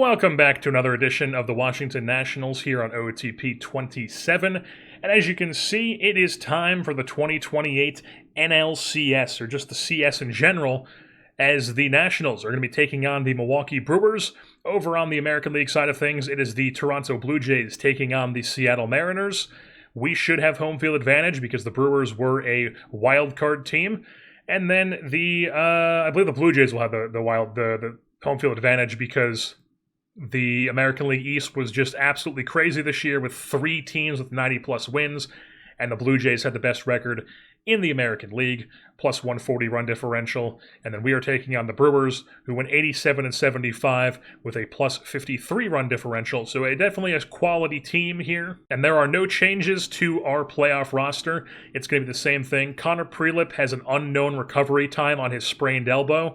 Welcome back to another edition of the Washington Nationals here on OOTP 27. And as you can see, it is time for the 2028 NLCS, or just the CS in general, as the Nationals are going to be taking on the Milwaukee Brewers. Over on the American League side of things, it is the Toronto Blue Jays taking on the Seattle Mariners. We should have home field advantage because the Brewers were a wild card team. And then I believe the Blue Jays will have the home field advantage because the American League East was just absolutely crazy this year with 3 teams with 90-plus wins, and the Blue Jays had the best record in the American League, plus 140 run differential. And then we are taking on the Brewers, who went 87-75 with a plus 53 run differential. So definitely a quality team here. And there are no changes to our playoff roster. It's going to be the same thing. Connor Prelip has an unknown recovery time on his sprained elbow,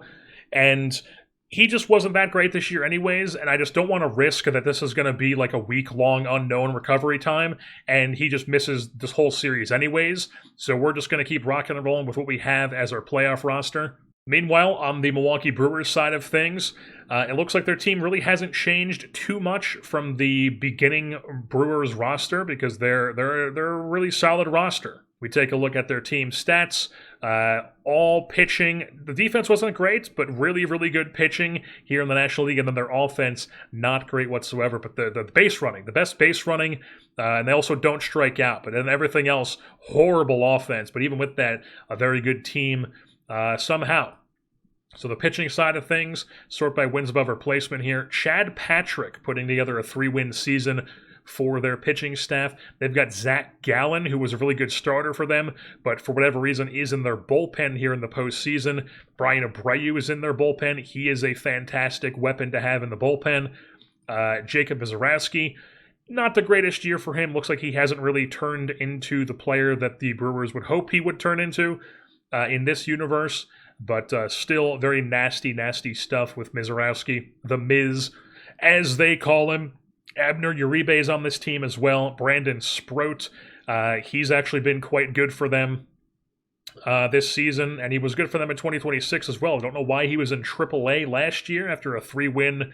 and he just wasn't that great this year anyways, and I just don't want to risk that this is going to be like a week-long unknown recovery time, and he just misses this whole series anyways. So we're just going to keep rocking and rolling with what we have as our playoff roster. Meanwhile, on the Milwaukee Brewers side of things, it looks like their team really hasn't changed too much from the beginning Brewers roster because they're a really solid roster. We take a look at their team stats. All pitching. The defense wasn't great, but really, really good pitching here in the National League. And then their offense, not great whatsoever. But the base running, the best base running, and they also don't strike out. But then everything else, horrible offense. But even with that, a very good team somehow. So the pitching side of things, sort by wins above replacement here. Chad Patrick putting together a 3-win season for their pitching staff. They've got Zach Gallen, who was a really good starter for them, but for whatever reason is in their bullpen here in the postseason. Brian Abreu is in their bullpen. He is a fantastic weapon to have in the bullpen. Jacob Misiorowski, not the greatest year for him. Looks like he hasn't really turned into the player that the Brewers would hope he would turn into in this universe, but still very nasty, nasty stuff with Misiorowski. The Miz, as they call him. Abner Uribe is on this team as well. Brandon Sproat, he's actually been quite good for them this season, and he was good for them in 2026 as well. I don't know why he was in AAA last year after a 3-win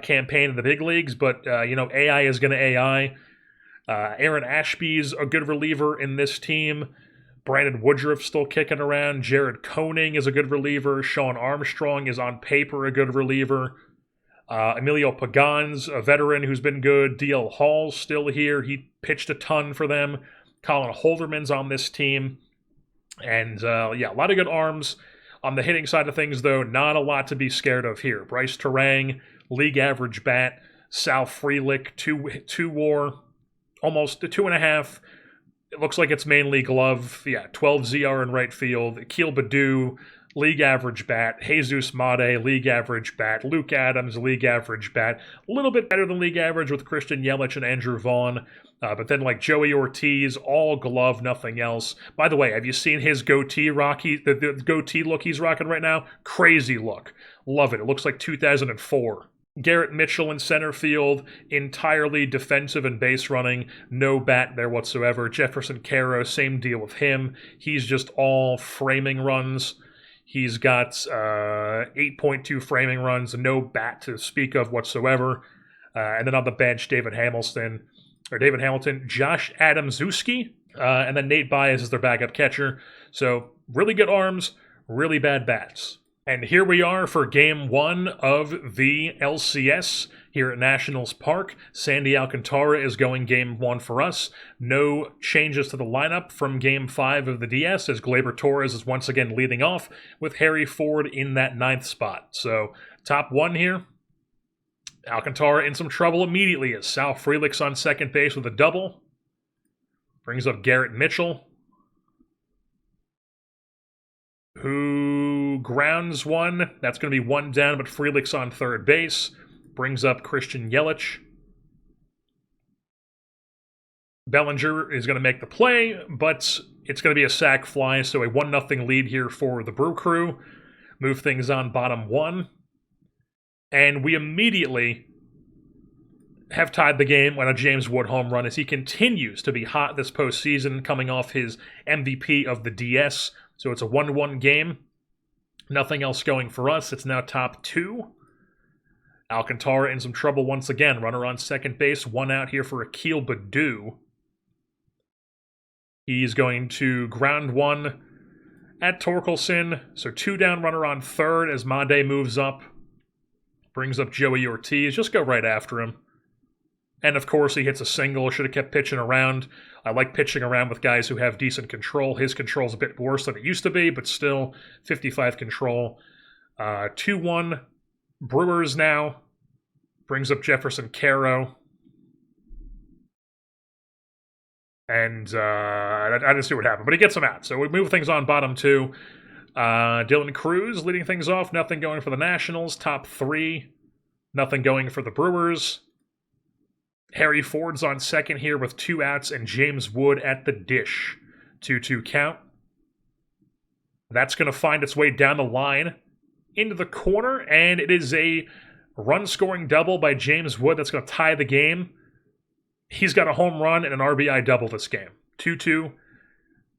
campaign in the big leagues, but, AI is going to AI. Aaron Ashby's a good reliever in this team. Brandon Woodruff still kicking around. Jared Koenig is a good reliever. Sean Armstrong is on paper a good reliever. Emilio Pagan's a veteran who's been good. DL Hall's still here. He pitched a ton for them. Colin Holderman's on this team. And, a lot of good arms. On the hitting side of things, though, not a lot to be scared of here. Bryce Terang, league average bat. Sal Frelick, 2 WAR, almost 2.5. It looks like it's mainly glove. 12 ZR in right field. Akil Baddoo, league average bat. Jesus Mate, league average bat. Luke Adams, league average bat. A little bit better than league average with Christian Yelich and Andrew Vaughn. But then like Joey Ortiz, all glove, nothing else. By the way, have you seen his goatee rock? The goatee look he's rocking right now? Crazy look. Love it. It looks like 2004. Garrett Mitchell in center field, entirely defensive and base running, no bat there whatsoever. Jefferson Caro, same deal with him. He's just all framing runs. He's got 8.2 framing runs, no bat to speak of whatsoever. And then on the bench, David Hamilton, Josh Adamczewski, and then Nate Baez is their backup catcher. So really good arms, really bad bats. And here we are for Game 1 of the LCS here at Nationals Park. Sandy Alcantara is going Game 1 for us. No changes to the lineup from Game 5 of the DS, as Gleyber Torres is once again leading off with Harry Ford in that 9th spot. So top 1 here. Alcantara in some trouble immediately as Sal Frelick's on second base with a double. Brings up Garrett Mitchell, who grounds one. That's going to be 1 down, but Frelick's on third base. Brings up Christian Yelich. Bellinger is going to make the play, but it's going to be a sac fly, so a 1-0 lead here for the Brew Crew. Move things on bottom 1. And we immediately have tied the game on a James Wood home run as he continues to be hot this postseason, coming off his MVP of the DS. So it's a 1-1 game. Nothing else going for us. It's now top 2. Alcantara in some trouble once again. Runner on second base. One out here for Akil Baddoo. He's going to ground one at Torkelson. So 2 down, runner on third as Made moves up. Brings up Joey Ortiz. Just go right after him. And of course, he hits a single. Should have kept pitching around. I like pitching around with guys who have decent control. His control's a bit worse than it used to be, but still 55 control. 2-1 Brewers now. Brings up Jefferson Caro. And I didn't see what happened, but he gets him out. So we move things on bottom 2. Dylan Cruz leading things off. Nothing going for the Nationals. Top 3. Nothing going for the Brewers. Harry Ford's on second here with 2 outs, and James Wood at the dish. 2-2 count. That's going to find its way down the line into the corner, and it is a run-scoring double by James Wood that's going to tie the game. He's got a home run and an RBI double this game. 2-2.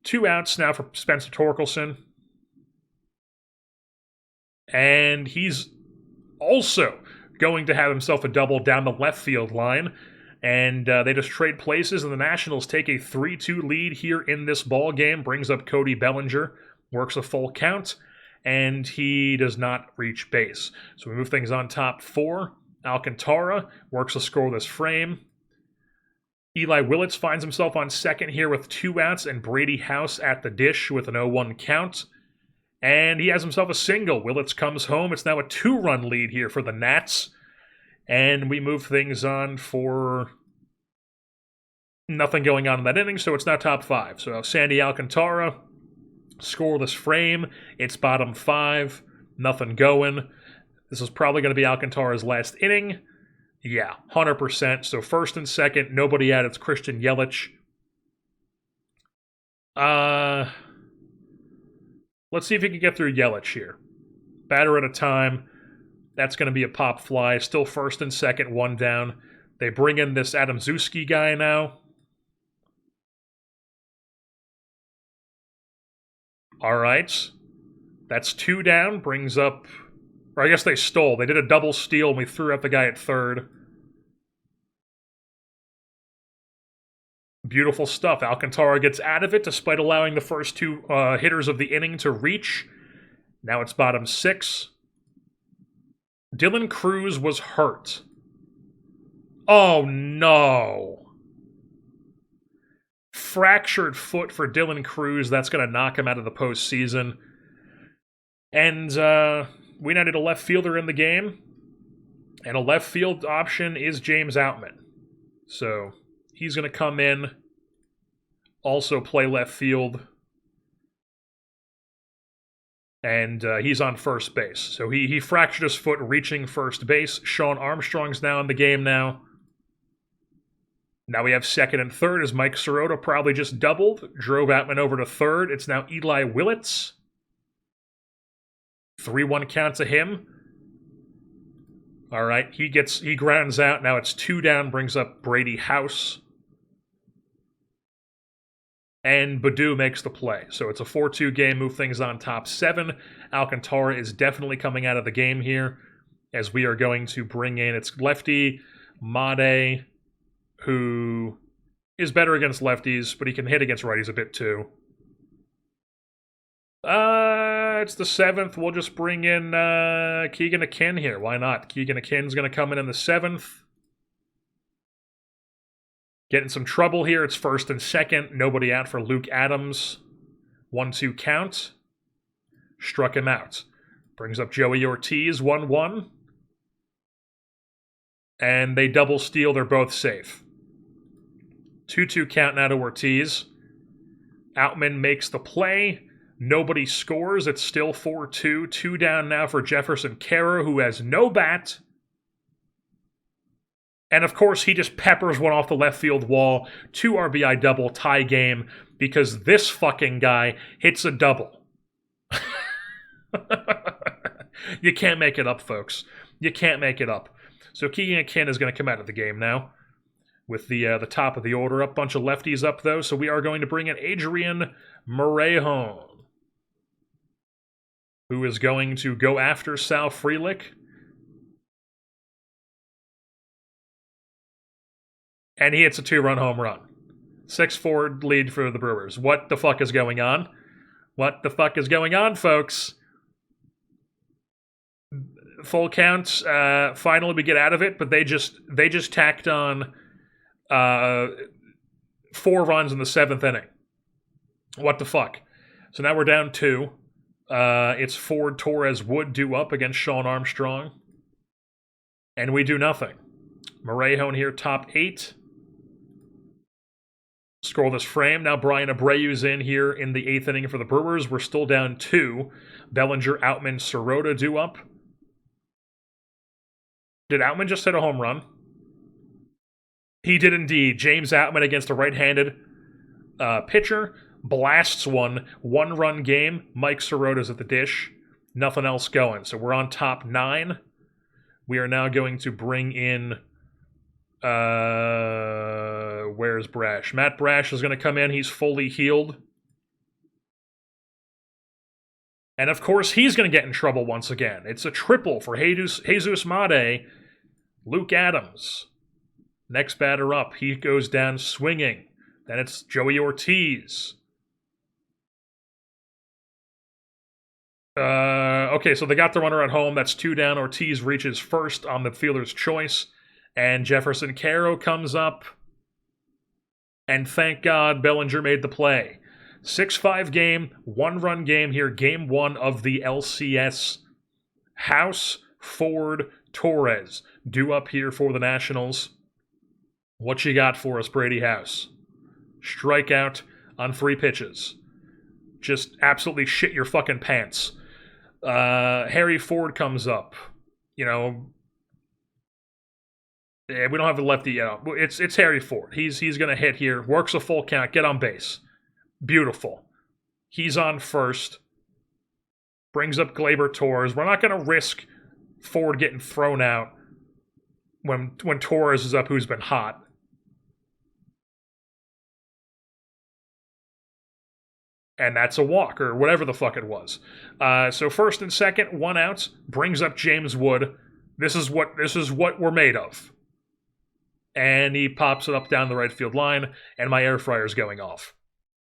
2 outs now for Spencer Torkelson. And he's also going to have himself a double down the left field line. And they just trade places, and the Nationals take a 3-2 lead here in this ball game. Brings up Cody Bellinger, works a full count, and he does not reach base. So we move things on top 4. Alcantara works a scoreless frame. Eli Willits finds himself on second here with 2 outs, and Brady House at the dish with an 0-1 count. And he has himself a single. Willits comes home. It's now a 2-run lead here for the Nats. And we move things on for nothing going on in that inning, so it's now top 5. So Sandy Alcantara, scoreless frame. It's bottom 5. Nothing going. This is probably going to be Alcantara's last inning. Yeah, 100%. So first and second, nobody out. It's Christian Yelich. Let's see if he can get through Yelich here. Batter at a time. That's going to be a pop fly. Still first and second, 1 down. They bring in this Adam Zuski guy now. All right. That's 2 down. Brings up... Or I guess they stole. They did a double steal, and we threw out the guy at third. Beautiful stuff. Alcantara gets out of it despite allowing the first 2 hitters of the inning to reach. Now it's bottom 6. Dylan Cruz was hurt. Oh, no. Fractured foot for Dylan Cruz. That's going to knock him out of the postseason. And we now need a left fielder in the game. And a left field option is James Outman. So he's going to come in, also play left field. And he's on first base. So he fractured his foot reaching first base. Sean Armstrong's now in the game now. Now we have second and third as Mike Sirota probably just doubled. Drove Outman over to third. It's now Eli Willits. 3-1 count to him. All right, he grounds out. Now it's 2 down, brings up Brady House. And Baddoo makes the play. So it's a 4-2 game, move things on top 7. Alcantara is definitely coming out of the game here, as we are going to bring in, it's lefty Made, who is better against lefties, but he can hit against righties a bit too. It's the 7th. We'll just bring in Keegan Akin here. Why not? Keegan Akin's going to come in the 7th. Getting some trouble here. It's first and second. Nobody out for Luke Adams. 1-2 count. Struck him out. Brings up Joey Ortiz. 1-1. And they double steal. They're both safe. 2-2 count now to Ortiz. Outman makes the play. Nobody scores. It's still 4-2. 2 down now for Jefferson Caro, who has no bat. And of course, he just peppers one off the left field wall. 2 RBI double, tie game, because this fucking guy hits a double. You can't make it up, folks. You can't make it up. So Keegan Akin is going to come out of the game now with the top of the order up. Bunch of lefties up, though, so we are going to bring in Adrian Morejon, who is going to go after Sal Frelick. And he hits a 2-run home run. 6-4 lead for the Brewers. What the fuck is going on? What the fuck is going on, folks? Full counts. Finally, we get out of it, but they just tacked on 4 runs in the 7th inning. What the fuck? So now we're down 2. It's Ford, Torres, Wood due up against Sean Armstrong. And we do nothing. Morejón here, top 8. Scroll this frame. Now Brian Abreu's in here in the 8th inning for the Brewers. We're still down 2. Bellinger, Outman, Sirota due up. Did Outman just hit a home run? He did indeed. James Outman against a right-handed pitcher. Blasts one. 1-run game. Mike Sirota's at the dish. Nothing else going. So we're on top 9. We are now going to bring in... where's Brash? Matt Brash is going to come in. He's fully healed. And of course, he's going to get in trouble once again. It's a triple for Jesus Made. Luke Adams. Next batter up. He goes down swinging. Then it's Joey Ortiz. Okay, so they got the runner at home. That's 2 down. Ortiz reaches first on the fielder's choice. And Jefferson Caro comes up. And thank God Bellinger made the play. 6-5 game, 1-run game here. Game 1 of the LCS. House, Ford, Torres. Due up here for the Nationals. What you got for us, Brady House? Strikeout on 3 pitches. Just absolutely shit your fucking pants. Harry Ford comes up. You know... Yeah, we don't have a lefty. It's Harry Ford. He's going to hit here. Works a full count. Get on base. Beautiful. He's on first. Brings up Gleyber Torres. We're not going to risk Ford getting thrown out when Torres is up, who's been hot. And that's a walk, or whatever the fuck it was. So first and second, 1 out. Brings up James Wood. This is what we're made of. And he pops it up down the right field line, and my air fryer's going off.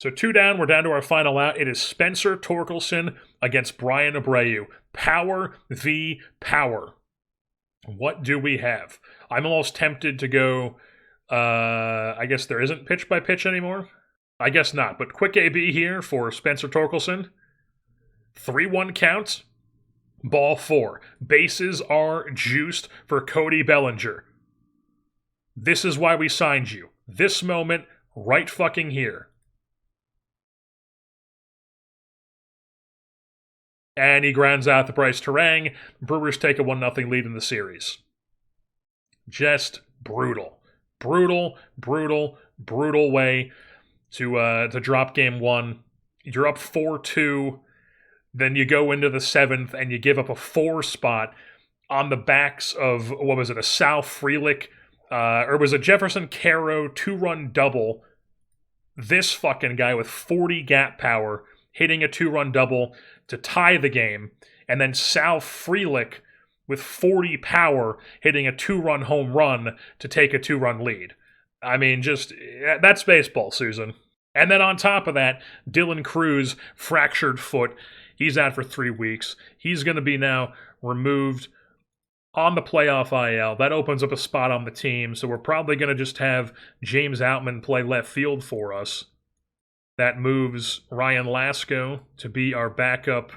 So 2 down, we're down to our final out. It is Spencer Torkelson against Brian Abreu. Power v. Power. What do we have? I'm almost tempted to go, I guess there isn't pitch by pitch anymore? I guess not, but quick AB here for Spencer Torkelson. 3-1 count, ball 4. Bases are juiced for Cody Bellinger. This is why we signed you. This moment, right fucking here. And he grounds out the Bryce Terang. Brewers take a 1-0 lead in the series. Just brutal. Brutal way to drop game 1. You're up 4-2. Then you go into the 7th and you give up a 4 spot on the backs of, what was it, a Sal Frelick, or was it Jefferson Caro 2-run double? This fucking guy with 40 gap power hitting a 2-run double to tie the game, and then Sal Frelick with 40 power hitting a 2-run home run to take a 2-run lead. I mean, just, that's baseball, Susan. And then on top of that, Dylan Cruz, fractured foot. He's out for 3 weeks. He's going to be now removed on the playoff IL. That opens up a spot on the team, so we're probably going to just have James Outman play left field for us. That moves Ryan Lasko to be our backup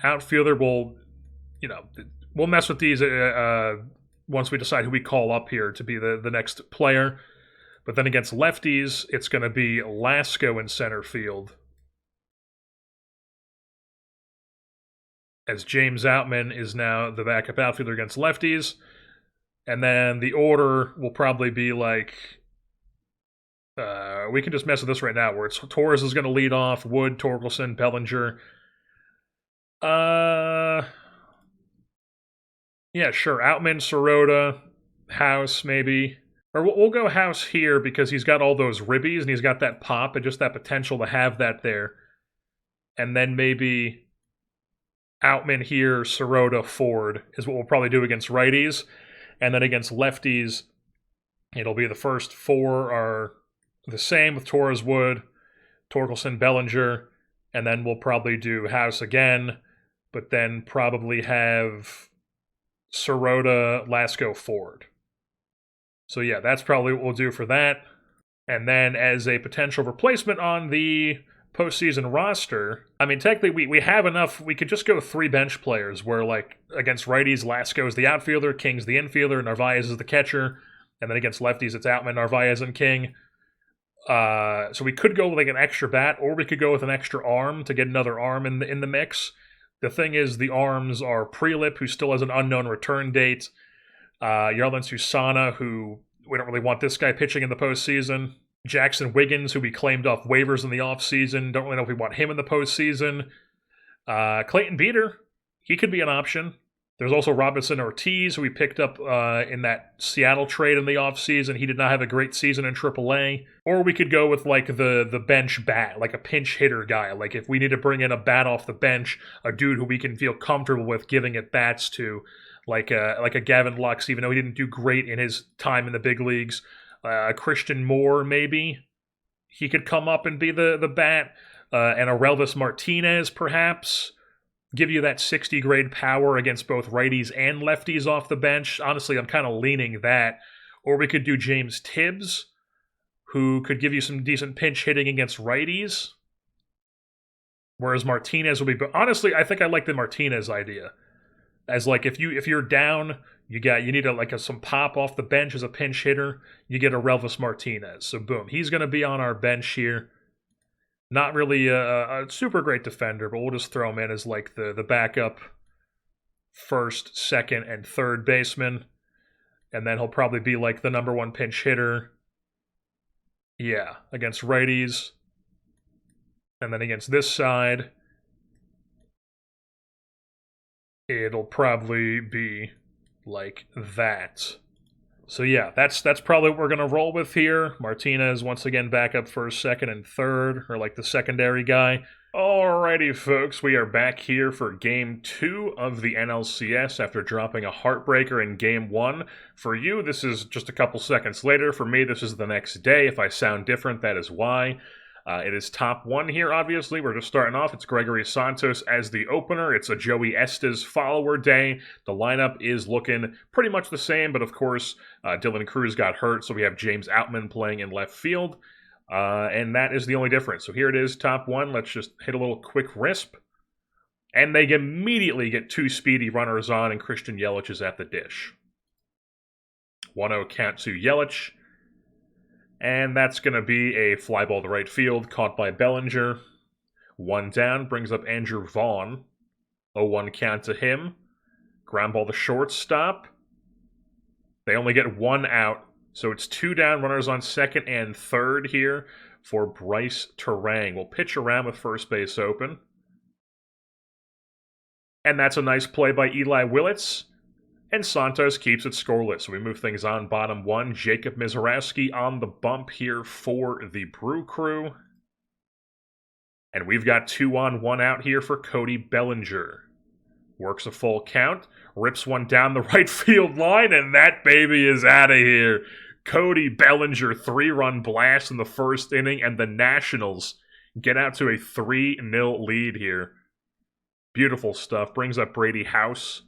outfielder. We'll mess with these once we decide who we call up here to be the next player. But then against lefties, it's going to be Lasko in center field, as James Outman is now the backup outfielder against lefties. And then the order will probably be like, we can just mess with this right now, where it's Torres is going to lead off, Wood, Torkelson, Bellinger. Yeah, sure. Outman, Sirota, House, maybe. Or we'll go House here because he's got all those ribbies and he's got that pop and just that potential to have that there. And then maybe Outman here, Sirota, Ford is what we'll probably do against righties. And then against lefties, It'll be the first four are the same with Torres Wood, Torkelson, Bellinger, and then we'll probably do House again, but then probably have Sirota, Lasco, Ford. So yeah, that's probably what we'll do for that. And then as a potential replacement on the postseason roster, I mean, technically we have enough. We could just go 3 bench players where, like, against righties, Lasco's the outfielder, King's the infielder, Narvaez is the catcher, and then against lefties, it's Outman, Narvaez, and King. So we could go with like an extra bat, or we could go with an extra arm to get another arm in the mix. The thing is, the arms are Prelip, who still has an unknown return date, Yarlin Susana, who we don't really want this guy pitching in the postseason, Jackson Wiggins, who we claimed off waivers in the offseason, don't really know if we want him in the postseason, Clayton Beater, he could be an option. There's also Robinson Ortiz, who we picked up in that Seattle trade in the offseason. He did not have a great season in AAA. Or we could go with like the bench bat, like a pinch hitter guy. Like if we need to bring in a bat off the bench, a dude who we can feel comfortable with giving at bats to, like a Gavin Lux, even though he didn't do great in his time in the big leagues. Christian Moore, maybe. He could come up and be the bat. And Aurelvis Martinez, perhaps. Give you that 60 grade power against both righties and lefties off the bench. Honestly, I'm kind of leaning that. Or we could do James Tibbs, who could give you some decent pinch hitting against righties. Whereas Martinez will be... But honestly, I think I like the Martinez idea. As like if you're down, you need some pop off the bench as a pinch hitter, you get a Relvis Martinez. So boom, he's going to be on our bench here. Not really a super great defender, but we'll just throw him in as like the backup first, second, and third baseman. And then he'll probably be like the number 1 pinch hitter. Yeah, against righties. And then against this side, it'll probably be like that. So yeah, that's probably what we're going to roll with here. Martinez, once again, back up first, second, and third, or like the secondary guy. Alrighty, folks, we are back here for Game 2 of the NLCS after dropping a heartbreaker in Game 1. For you, this is just a couple seconds later. For me, this is the next day. If I sound different, that is why. It is top 1 here, obviously. We're just starting off. It's Gregory Santos as the opener. It's a Joey Estes follower day. The lineup is looking pretty much the same, but of course, Dylan Cruz got hurt, so we have James Outman playing in left field. And that is the only difference. So here it is, top 1. Let's just hit a little quick risp. And they immediately get 2 speedy runners on, and Christian Yelich is at the dish. 1-0 count to Yelich. And that's going to be a fly ball to right field, caught by Bellinger. 1 down, brings up Andrew Vaughn. 0-1 count to him. Ground ball to shortstop. They only get 1 out, so it's 2 down, runners on second and third here for Bryce Terang. We'll pitch around with first base open. And that's a nice play by Eli Willits. And Santos keeps it scoreless. So we move things on bottom 1. Jacob Mizorowski on the bump here for the Brew Crew. And we've got 2 on, 1 out here for Cody Bellinger. Works a full count. Rips one down the right field line. And that baby is out of here. Cody Bellinger, 3-run blast in the first inning. And the Nationals get out to a 3-0 lead here. Beautiful stuff. Brings up Brady House.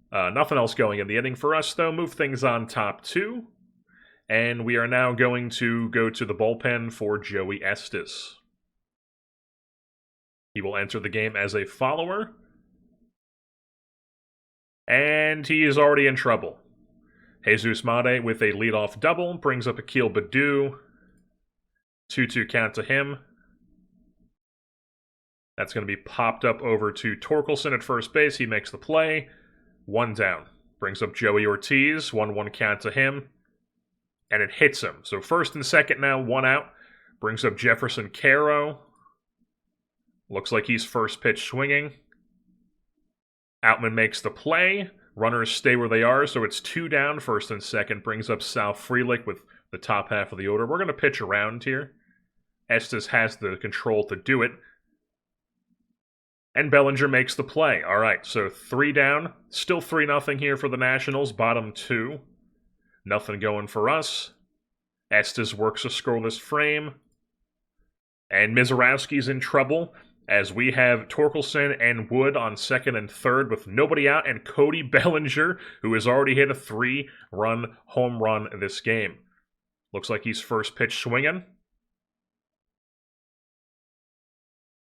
Nothing else going in the inning for us, though. Move things on top 2. And we are now going to go to the bullpen for Joey Estes. He will enter the game as a follower. And he is already in trouble. Jesus Made with a leadoff double. Brings up Akil Baddoo. 2-2 count to him. That's going to be popped up over to Torkelson at first base. He makes the play. 1 down. Brings up Joey Ortiz. 1-1 count to him. And it hits him. So first and second now, 1 out. Brings up Jefferson Caro. Looks like he's first pitch swinging. Outman makes the play. Runners stay where they are, so it's 2 down, first and second. Brings up Sal Frelick with the top half of the order. We're going to pitch around here. Estes has the control to do it. And Bellinger makes the play. All right, so 3 down. Still 3-0 here for the Nationals, bottom 2. Nothing going for us. Estes works a scoreless frame. And Mizorowski's in trouble, as we have Torkelson and Wood on second and third with nobody out, and Cody Bellinger, who has already hit a 3-run home run this game. Looks like he's first pitch swinging.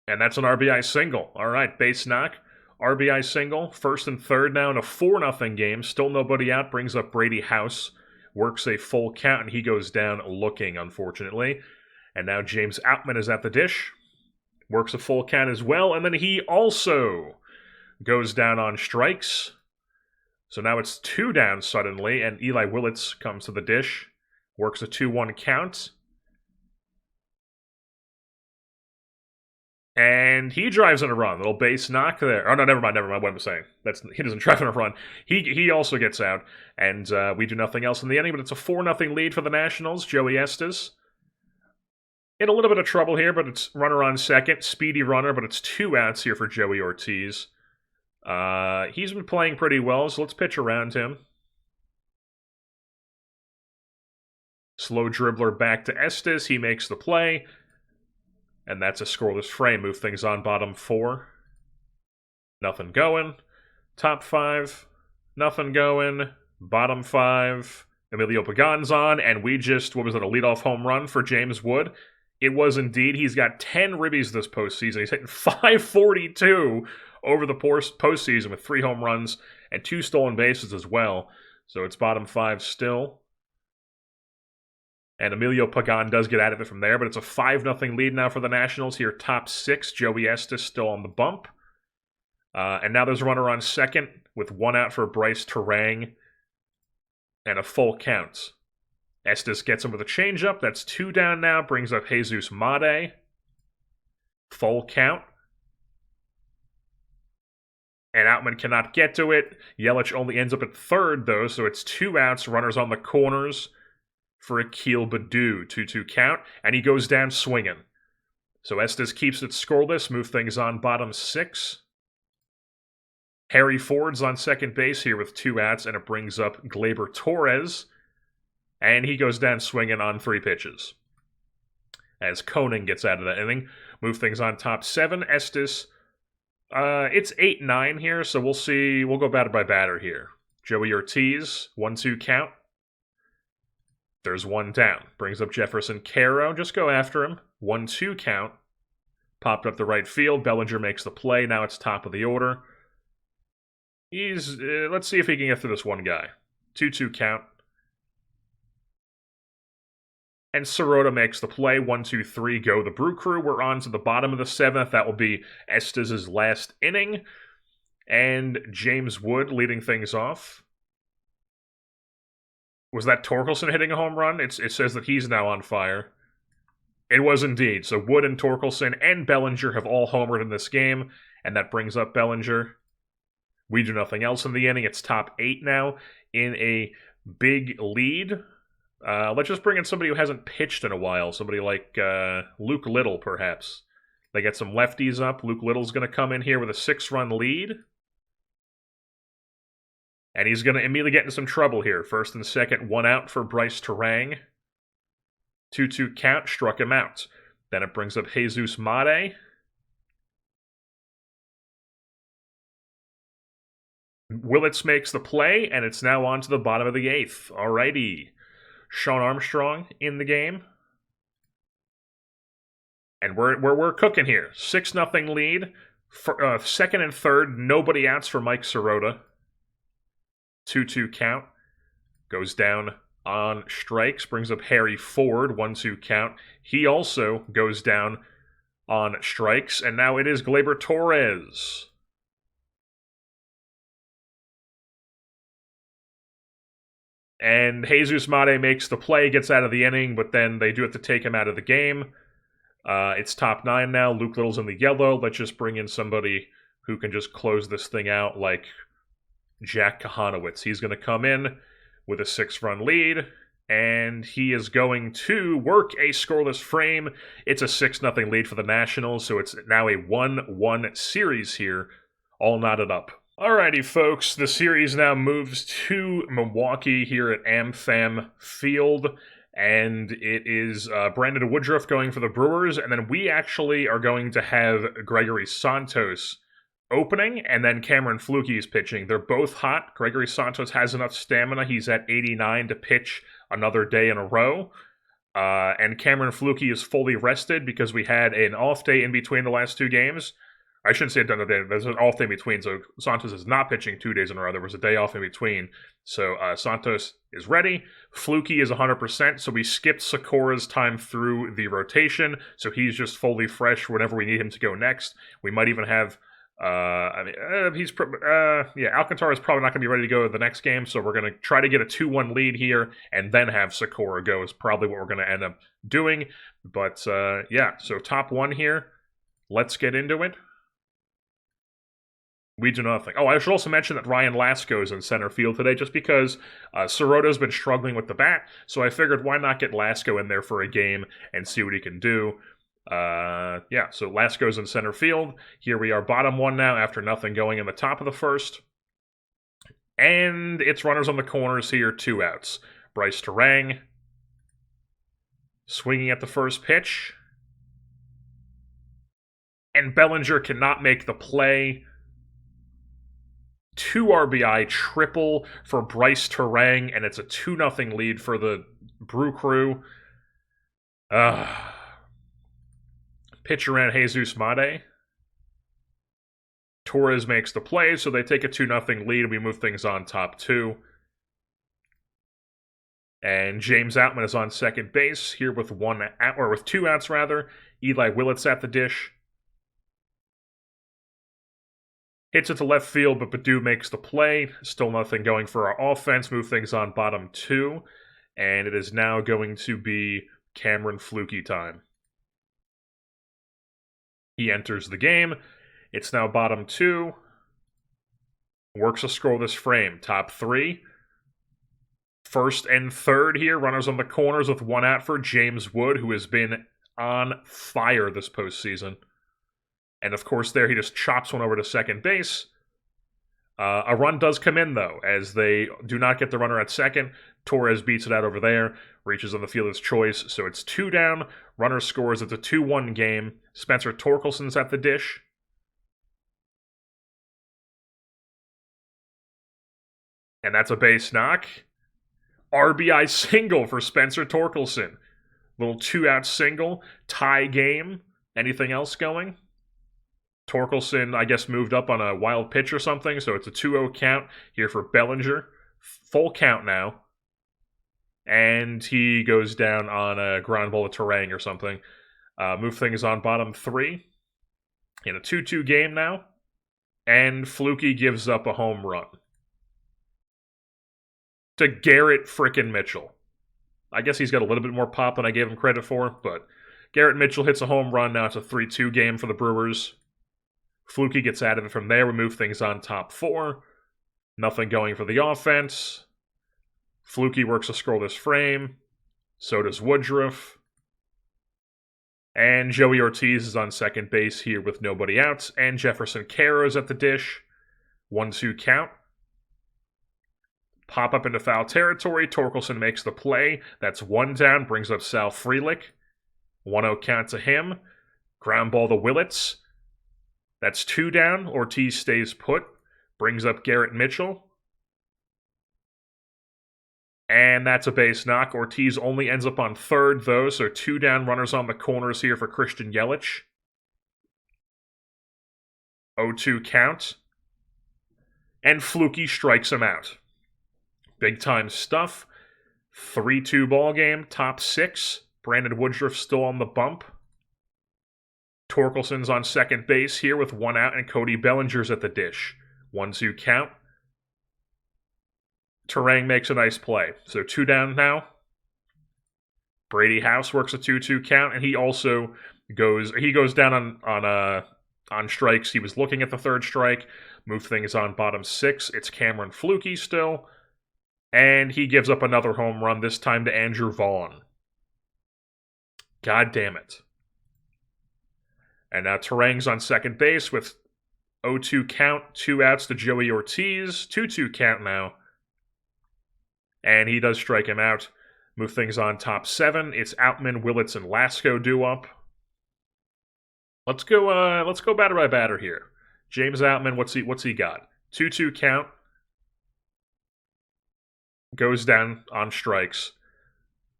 And that's an RBI single. All right, base knock. RBI single, first and third now in a 4-0 game. Still nobody out, brings up Brady House. Works a full count, and he goes down looking, unfortunately. And now James Outman is at the dish. Works a full count as well, and then he also goes down on strikes. So now it's 2 down suddenly, and Eli Willits comes to the dish. Works a 2-1 count. And he drives in a run. Little base knock there. Oh, no, never mind what I'm saying. He doesn't drive in a run. He also gets out, and we do nothing else in the inning, but it's a 4-0 lead for the Nationals. Joey Estes in a little bit of trouble here, but it's runner on second. Speedy runner, but it's 2 outs here for Joey Ortiz. He's been playing pretty well, so let's pitch around him. Slow dribbler back to Estes. He makes the play. And that's a scoreless frame. Move things on bottom 4. Nothing going. Top 5. Nothing going. Bottom 5. Emilio Pagan's on. And we just, what was it, a leadoff home run for James Wood? It was indeed. He's got 10 ribbies this postseason. He's hitting .542 over the postseason with 3 home runs and 2 stolen bases as well. So it's bottom 5 still. And Emilio Pagan does get out of it from there, but it's a 5-0 lead now for the Nationals here. Top 6, Joey Estes still on the bump. And now there's a runner on second with 1 out for Bryce Terang and a full count. Estes gets him with a changeup. That's 2 down now. Brings up Jesus Made. Full count. And Outman cannot get to it. Yelich only ends up at third, though, so it's 2 outs. Runners on the corners for Akil Baddoo. 2-2 count, and he goes down swinging. So Estes keeps it scoreless. Move things on bottom 6. Harry Ford's on second base here with 2 outs, and it brings up Gleyber Torres. And he goes down swinging on 3 pitches. As Koenig gets out of that inning. Move things on top 7. Estes, it's 8-9 here, so we'll see. We'll go batter by batter here. Joey Ortiz, 1-2 count. There's 1 down. Brings up Jefferson Caro. Just go after him. 1-2 count. Popped up the right field. Bellinger makes the play. Now it's top of the order. Let's see if he can get through this one guy. 2-2 count. And Sirota makes the play. 1-2-3. Go the Brew Crew. We're on to the bottom of the 7th. That will be Estes' last inning. And James Wood leading things off. Was that Torkelson hitting a home run? It says that he's now on fire. It was indeed. So Wood and Torkelson and Bellinger have all homered in this game, and that brings up Bellinger. We do nothing else in the inning. It's top 8 now in a big lead. Let's just bring in somebody who hasn't pitched in a while. Somebody like Luke Little, perhaps. They get some lefties up. Luke Little's going to come in here with a 6-run lead. And he's going to immediately get in some trouble here. First and second, 1 out for Bryce Terang. 2-2 count, struck him out. Then it brings up Jesus Made. Willits makes the play, and it's now on to the bottom of the 8th. Alrighty. Sean Armstrong in the game. And we're cooking here. 6-0 lead. For, second and third, nobody outs for Mike Sirota. 2-2 count. Goes down on strikes. Brings up Harry Ford. 1-2 count. He also goes down on strikes. And now it is Gleyber Torres. And Jesus Made makes the play, gets out of the inning, but then they do have to take him out of the game. It's top 9 now. Luke Little's in the yellow. Let's just bring in somebody who can just close this thing out like Jack Kahanowitz. He's going to come in with a 6-run lead, and he is going to work a scoreless frame. It's a 6-0 lead for the Nationals, so it's now a 1-1 series here, all knotted up. Alrighty, folks, the series now moves to Milwaukee here at AmFam Field, and it is Brandon Woodruff going for the Brewers, and then we actually are going to have Gregory Santos opening, and then Cameron Flukie is pitching. They're both hot. Gregory Santos has enough stamina. He's at 89 to pitch another day in a row. And Cameron Flukie is fully rested because we had an off day in between the last two games. I shouldn't say another day. There's an off day in between, so Santos is not pitching 2 days in a row. There was a day off in between. So Santos is ready. Flukie is 100%, so we skipped Sakura's time through the rotation, so he's just fully fresh whenever we need him to go next. We might even have Alcantara is probably not going to be ready to go the next game, so we're going to try to get a 2-1 lead here, and then have Sakura go is probably what we're going to end up doing. But, so top one here. Let's get into it. We do nothing. Oh, I should also mention that Ryan Lasko is in center field today, just because Sorota's been struggling with the bat, so I figured why not get Lasko in there for a game and see what he can do. So Lasko's in center field. Here we are, bottom one now, after nothing going in the top of the first. And it's runners on the corners here, 2 outs. Bryce Terang swinging at the first pitch. And Bellinger cannot make the play. 2 RBI triple for Bryce Terang, and it's a 2-0 lead for the Brew Crew. Pitch around Jesus Made. Torres makes the play, so they take a 2-0 lead, and we move things on top 2. And James Outman is on second base here with 2 outs rather. Eli Willits at the dish. Hits it to left field, but Baddoo makes the play. Still nothing going for our offense. Move things on bottom 2. And it is now going to be Cameron Flukie time. He enters the game. It's now bottom 2. Works a scoreless frame. Top 3. First and third here. Runners on the corners with 1 out for James Wood, who has been on fire this postseason. And of course there he just chops one over to second base. A run does come in though, as they do not get the runner at second. Torres beats it out over there, reaches on the fielder's choice, so it's 2 down. Runner scores. It's a 2-1 game. Spencer Torkelson's at the dish. And that's a base knock. RBI single for Spencer Torkelson. Little 2-out single. Tie game. Anything else going? Torkelson, I guess, moved up on a wild pitch or something, so it's a 2-0 count here for Bellinger. Full count now. And he goes down on a ground ball to Terang or something. Move things on bottom 3. In a 2-2 game now. And Flukie gives up a home run. To Garrett frickin' Mitchell. I guess he's got a little bit more pop than I gave him credit for, but Garrett Mitchell hits a home run. Now it's a 3-2 game for the Brewers. Flukie gets out of it from there. We move things on top 4. Nothing going for the offense. Flukie works a scoreless frame. So does Woodruff. And Joey Ortiz is on second base here with nobody out. And Jefferson Caro's at the dish. 1-2 count. Pop up into foul territory. Torkelson makes the play. That's 1 down. Brings up Sal Frelick. 1-0 count to him. Ground ball to Willits. That's 2 down. Ortiz stays put. Brings up Garrett Mitchell. And that's a base knock. Ortiz only ends up on third, though, so 2 down. Runners on the corners here for Christian Yelich. 0-2 count. And Flukie strikes him out. Big time stuff. 3-2 ball game. Top 6. Brandon Woodruff still on the bump. Torkelson's on second base here with 1 out, and Cody Bellinger's at the dish. 1-2 count. Terang makes a nice play. So 2 down now. Brady House works a 2-2 count, and he also goes down on strikes. He was looking at the third strike. Move things on bottom 6. It's Cameron Flukie still. And he gives up another home run, this time to Andrew Vaughn. God damn it. And now Terang's on second base with 0-2 count, 2 outs to Joey Ortiz, 2-2 count now. And he does strike him out. Move things on top 7. It's Outman, Willits, and Lasco due up. Let's go batter by batter here. James Outman, what's he got? 2-2 count. Goes down on strikes.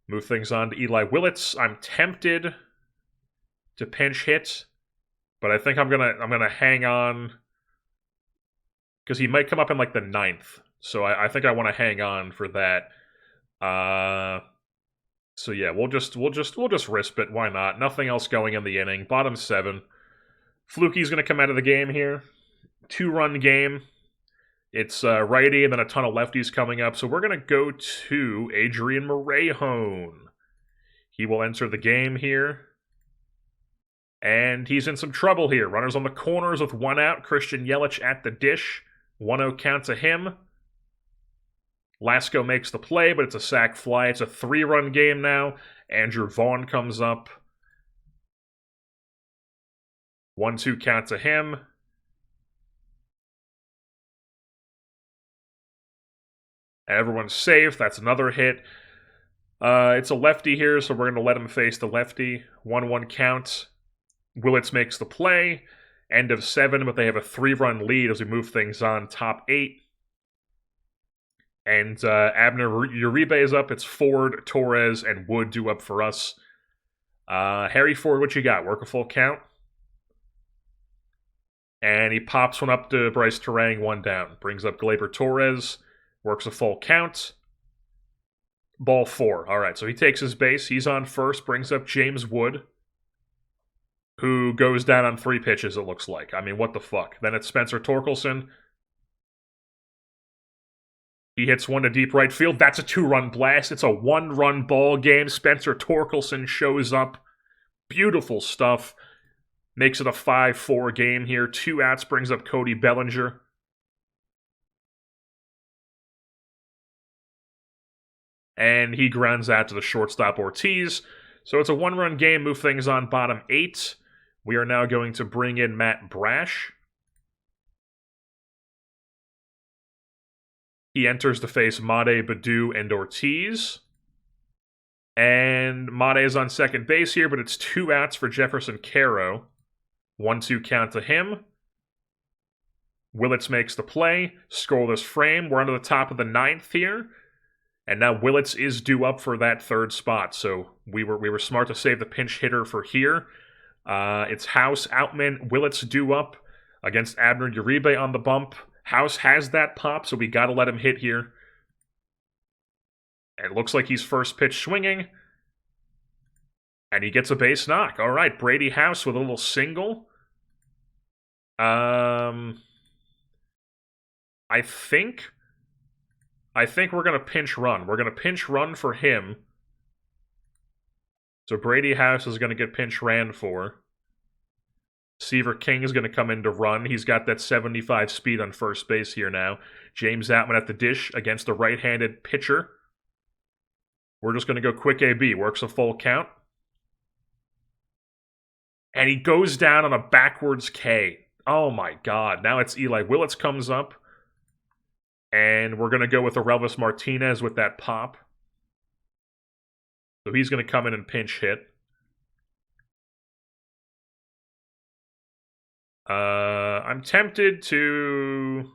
Move things on to Eli Willits. I'm tempted to pinch hit, but I think I'm gonna hang on because he might come up in like the 9th. So I think I want to hang on for that. So yeah, we'll just risk it. Why not? Nothing else going in the inning. Bottom 7. Flukey's gonna come out of the game here. 2-run game. It's righty and then a ton of lefties coming up. So we're gonna go to Adrian Morejón. He will enter the game here. And he's in some trouble here. Runners on the corners with 1 out. Christian Yelich at the dish. 1-0 count to him. Lasco makes the play, but it's a sac fly. It's a 3-run game now. Andrew Vaughn comes up. 1-2 count to him. Everyone's safe. That's another hit. It's a lefty here, so we're going to let him face the lefty. 1-1 count. Willits makes the play. End of 7, but they have a 3-run lead as we move things on top 8. And Abner Uribe is up. It's Ford, Torres, and Wood due up for us. Harry Ford, what you got? Work a full count. And he pops one up to Bryce Terang, 1 down. Brings up Gleyber Torres. Works a full count. Ball 4. All right, so he takes his base. He's on first. Brings up James Wood, who goes down on 3 pitches, it looks like. I mean, what the fuck? Then it's Spencer Torkelson. He hits one to deep right field. That's a 2-run blast. It's a 1-run ball game. Spencer Torkelson shows up. Beautiful stuff. Makes it a 5-4 game here. 2 outs, brings up Cody Bellinger. And he grounds out to the shortstop Ortiz. So it's a 1-run game. Move things on bottom 8. We are now going to bring in Matt Brash. He enters to face Made, Baду, and Ortiz. And Made is on second base here, but it's 2 outs for Jefferson Caro. 1-2 count to him. Willits makes the play. Scoreless frame. We're under the top of the 9th here. And now Willits is due up for that 3rd spot. So we were smart to save the pinch hitter for here. It's House, Outman, Willits due up against Abner Uribe on the bump. House has that pop, so we got to let him hit here. It looks like he's first pitch swinging. And he gets a base knock. All right, Brady House with a little single. I think we're going to pinch run. We're going to pinch run for him. So Brady House is going to get pinch ran for. Seaver King is going to come in to run. He's got that 75 speed on first base here now. James Outman at the dish against a right-handed pitcher. We're just going to go quick AB. Works a full count. And he goes down on a backwards K. Oh my god. Now it's Eli Willits comes up. And we're going to go with Aurelvis Martinez with that pop. So he's going to come in and pinch hit. I'm tempted to...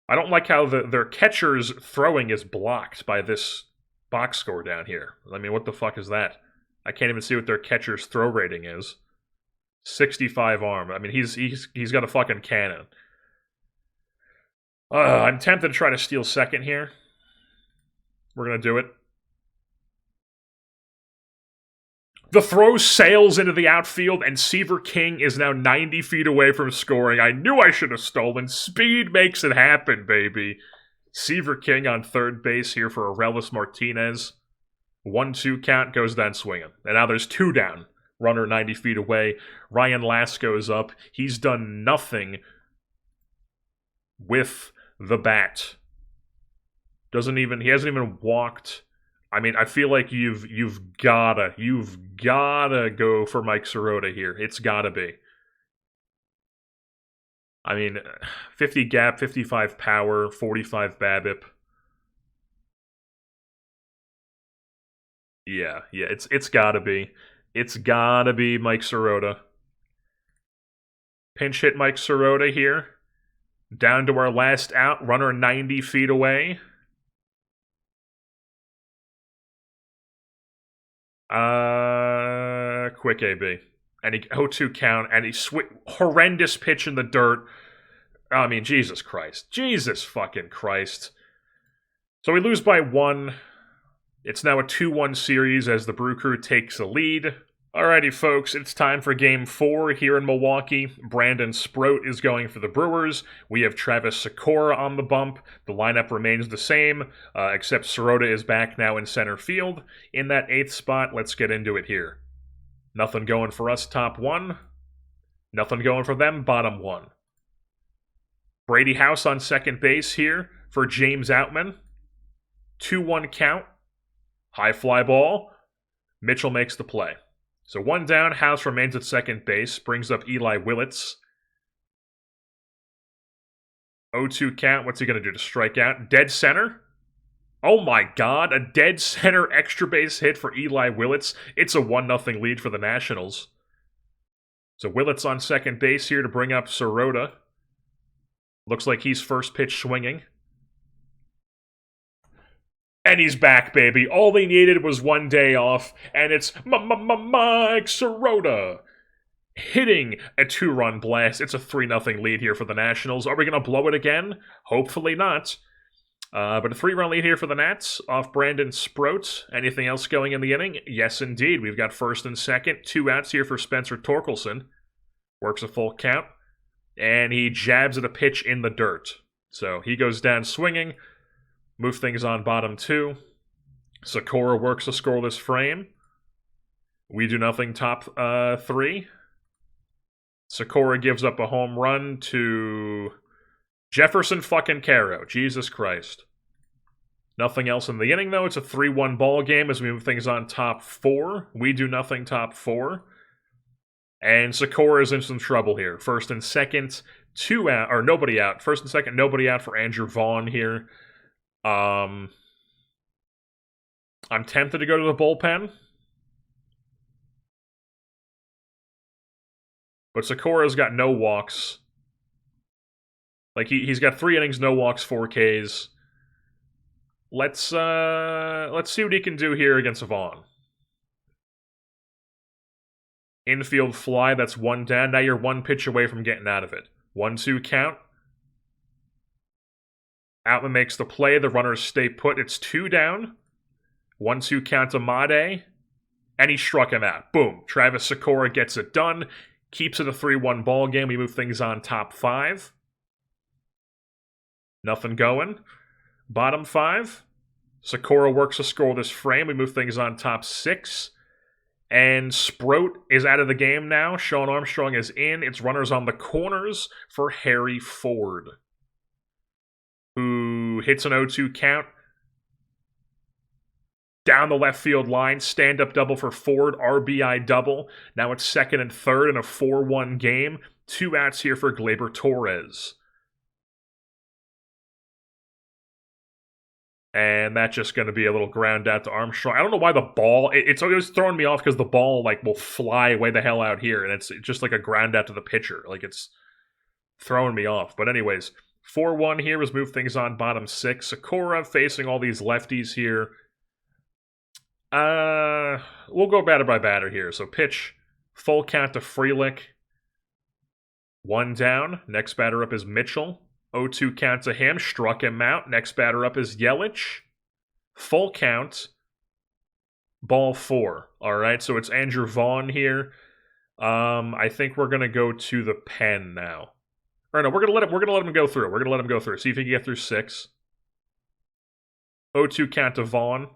I don't like how their catcher's throwing is blocked by this box score down here. I mean, what the fuck is that? I can't even see what their catcher's throw rating is. 65 arm. I mean, he's got a fucking cannon. I'm tempted to try to steal second here. We're going to do it. The throw sails into the outfield, and Seaver King is now 90 feet away from scoring. I knew I should have stolen. Speed makes it happen, baby. Seaver King on third base here for Aurelvis Martinez. 1-2 count, goes down swinging. And now there's 2 down. Runner 90 feet away. Ryan Lasco's up. He's done nothing with the bat. He hasn't even walked. I mean, I feel like you've gotta go for Mike Sirota here. It's gotta be. I mean, 50 gap, 55 power, 45 BABIP. Yeah, it's gotta be. It's gotta be Mike Sirota. Pinch hit Mike Sirota here. Down to our last out, runner 90 feet away. Quick AB. And he 0-2 count, and he horrendous pitch in the dirt. I mean, Jesus Christ. Jesus fucking Christ. So we lose by 1. It's now a 2-1 series as the Brew Crew takes the lead. Alrighty, folks, it's time for Game 4 here in Milwaukee. Brandon Sproat is going for the Brewers. We have Travis Sikora on the bump. The lineup remains the same, except Sirota is back now in center field. In that 8th spot, let's get into it here. Nothing going for us, top 1. Nothing going for them, bottom 1. Brady House on second base here for James Outman. 2-1 count. High fly ball. Mitchell makes the play. So 1 down, House remains at second base, brings up Eli Willits. 0-2 count, what's he going to do to strike out? Dead center? Oh my god, a dead center extra base hit for Eli Willits. It's a 1-0 lead for the Nationals. So Willits on second base here to bring up Sirota. Looks like he's first pitch swinging. And he's back, baby. All they needed was 1 day off, and it's Mike Sirota hitting a 2-run blast. It's a 3-0 lead here for the Nationals. Are we going to blow it again? Hopefully not. But a 3-run lead here for the Nats off Brandon Sproat. Anything else going in the inning? Yes, indeed. We've got first and second. 2 outs here for Spencer Torkelson. Works a full count. And he jabs at a pitch in the dirt. So he goes down swinging. Move things on bottom 2. Sikora works a scoreless frame. We do nothing top 3. Sikora gives up a home run to Jefferson fucking Caro. Jesus Christ. Nothing else in the inning, though. It's a 3-1 ball game as we move things on top 4. We do nothing top 4. And Sikora is in some trouble here. First and second, 2 out, or nobody out. First and second, nobody out for Andrew Vaughn here. I'm tempted to go to the bullpen. But Sikora's got no walks. Like, he's got 3 innings, no walks, 4 Ks. Let's see what he can do here against Vaughn. Infield fly, that's 1 down. Now you're 1 pitch away from getting out of it. 1-2 count. Outman makes the play. The runners stay put. It's 2 down. 1-2 count to Made. And he struck him out. Boom. Travis Sikora gets it done. Keeps it a 3-1 ball game. We move things on top 5. Nothing going. Bottom 5. Sikora works a scoreless frame. We move things on top 6. And Sproat is out of the game now. Sean Armstrong is in. It's runners on the corners for Harry Ford, who hits an 0-2 count. Down the left field line, stand-up double for Ford, RBI double. Now it's second and third in a 4-1 game. 2 outs here for Gleyber Torres. And that's just going to be a little ground out to Armstrong. I don't know why the ball... It's always throwing me off because the ball will fly way the hell out here. And it's just like a ground out to the pitcher. It's throwing me off. But anyways... 4-1 here was move things on bottom 6. Sikora facing all these lefties here. We'll go batter by batter here. So pitch, full count to Frelick. 1 down. Next batter up is Mitchell. 0-2 count to him. Struck him out. Next batter up is Yelich. Full count. Ball 4. All right, so it's Andrew Vaughn here. I think we're gonna go to the pen now. Or no, we're gonna let him go through. We're gonna let him go through. See if he can get through 6. 0-2 count to Vaughn.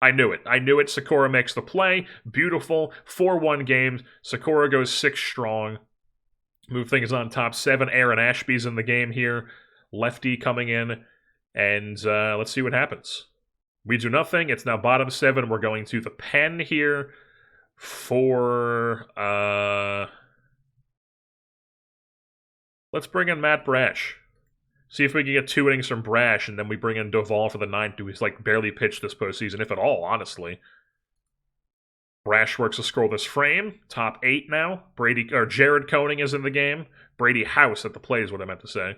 I knew it. Sikora makes the play. Beautiful. 4-1 games. Sikora goes 6 strong. Move things on top 7. Aaron Ashby's in the game here. Lefty coming in. And let's see what happens. We do nothing. It's now bottom 7. We're going to the pen here for... Let's bring in Matt Brash. See if we can get 2 innings from Brash, and then we bring in Duvall for the 9th, who's like barely pitched this postseason, if at all, honestly. Brash works a scoreless frame. Top 8 now. Jared Koenig is in the game. Brady House at the plate is what I meant to say.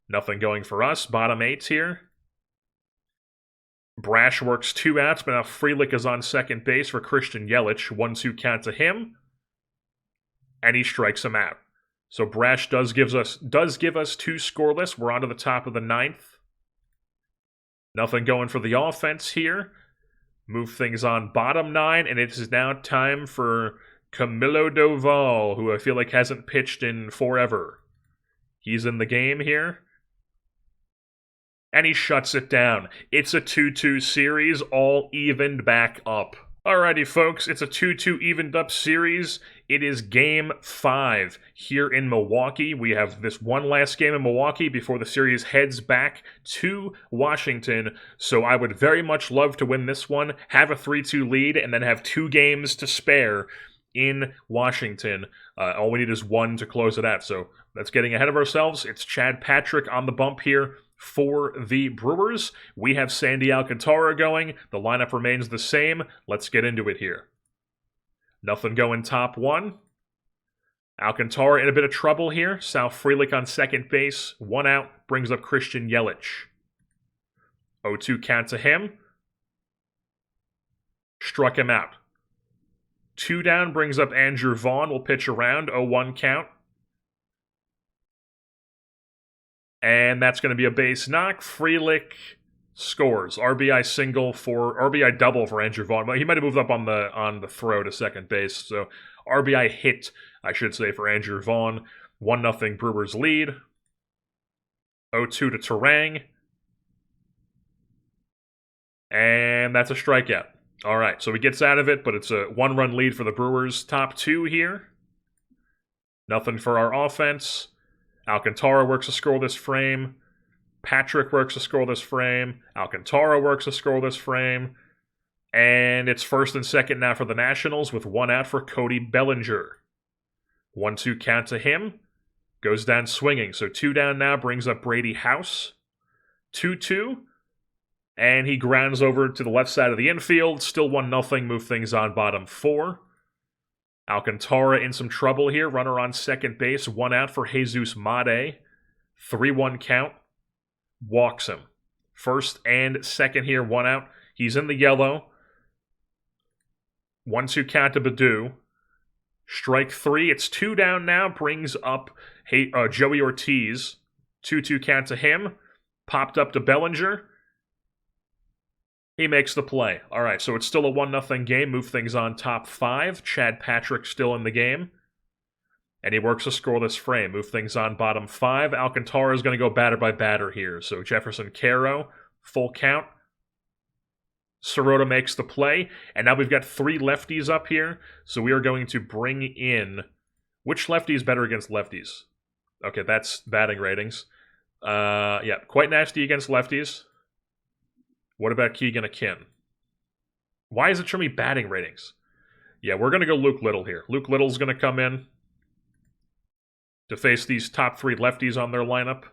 Nothing going for us. Bottom 8 here. Brash works 2 outs, but now Frelick is on second base for Christian Yelich. 1-2 count to him. And he strikes him out. So Brash does give us 2 scoreless. We're on to the top of the 9th. Nothing going for the offense here. Move things on bottom 9, and it is now time for Camilo Doval, who I feel like hasn't pitched in forever. He's in the game here. And he shuts it down. It's a 2-2 series, all evened back up. Alrighty, folks, it's a 2-2 evened up series. It is Game 5 here in Milwaukee. We have this one last game in Milwaukee before the series heads back to Washington. So I would very much love to win this one, have a 3-2 lead, and then have 2 games to spare in Washington. All we need is 1 to close it out. So that's getting ahead of ourselves. It's Chad Patrick on the bump here for the Brewers. We have Sandy Alcantara going. The lineup remains the same. Let's get into it here. Nothing going top 1. Alcantara in a bit of trouble here. Sal Frelick on second base. 1 out. Brings up Christian Yelich. 0-2 count to him. Struck him out. 2 down. Brings up Andrew Vaughn. Will pitch around. 0-1 count. And that's going to be a base knock. Frelick scores. RBI double for Andrew Vaughn. He might have moved up on the throw to second base. So RBI hit, I should say, for Andrew Vaughn. 1-0 Brewers lead. 0-2 to Terang. And that's a strikeout. All right, so he gets out of it, but it's a 1-run lead for the Brewers. Top 2 here. Nothing for our offense. Alcantara works a scoreless frame. Patrick works a scoreless frame. Alcantara works a scoreless frame. And it's first and second now for the Nationals with 1 out for Cody Bellinger. 1-2 count to him. Goes down swinging. So 2 down now, brings up Brady House. 2-2. And he grounds over to the left side of the infield. Still 1-0. Move things on bottom 4. Alcantara in some trouble here. Runner on second base. 1 out for Jesus Made. 3-1 count. Walks him. First and second here. 1 out. He's in the yellow. 1-2 count to Baddoo. Strike 3. It's 2 down now. Brings up Joey Ortiz. 2-2 count to him. Popped up to Bellinger. He makes the play. All right, so it's still a 1-0 game. Move things on top 5. Chad Patrick still in the game. And he works a scoreless frame. Move things on bottom 5. Alcantara is going to go batter by batter here. So Jefferson Caro, full count. Sirota makes the play. And now we've got 3 lefties up here. So we are going to bring in... Which lefty is better against lefties? Okay, that's batting ratings. Yeah, quite nasty against lefties. What about Keegan Akin? Why is it showing me batting ratings? Yeah, we're going to go Luke Little here. Luke Little's going to come in to face these top 3 lefties on their lineup.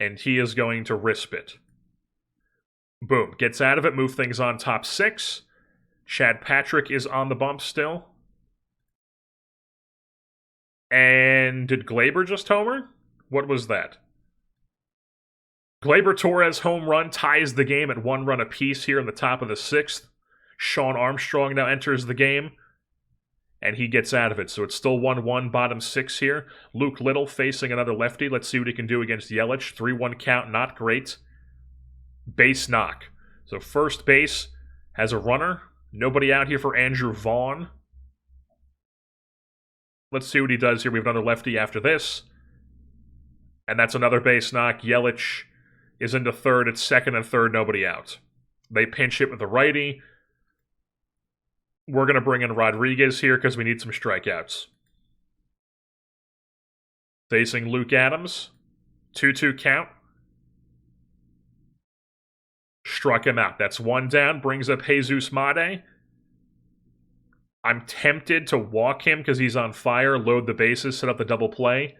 And he is going to risp it. Boom. Gets out of it. Move things on top 6. Chad Patrick is on the bump still. And did Glaber just homer? What was that? Gleyber Torres home run ties the game at 1 run apiece here in the top of the 6th. Sean Armstrong now enters the game, and he gets out of it. So it's still 1-1, bottom 6 here. Luke Little facing another lefty. Let's see what he can do against Yelich. 3-1 count, not great. Base knock. So first base has a runner. Nobody out here for Andrew Vaughn. Let's see what he does here. We have another lefty after this. And that's another base knock. Yelich is into third. It's second and third, nobody out. They pinch hit with the righty. We're going to bring in Rodriguez here because we need some strikeouts. Facing Luke Adams. 2-2 count. Struck him out. That's 1 down. Brings up Jesus Made. I'm tempted to walk him because he's on fire. Load the bases. Set up the double play.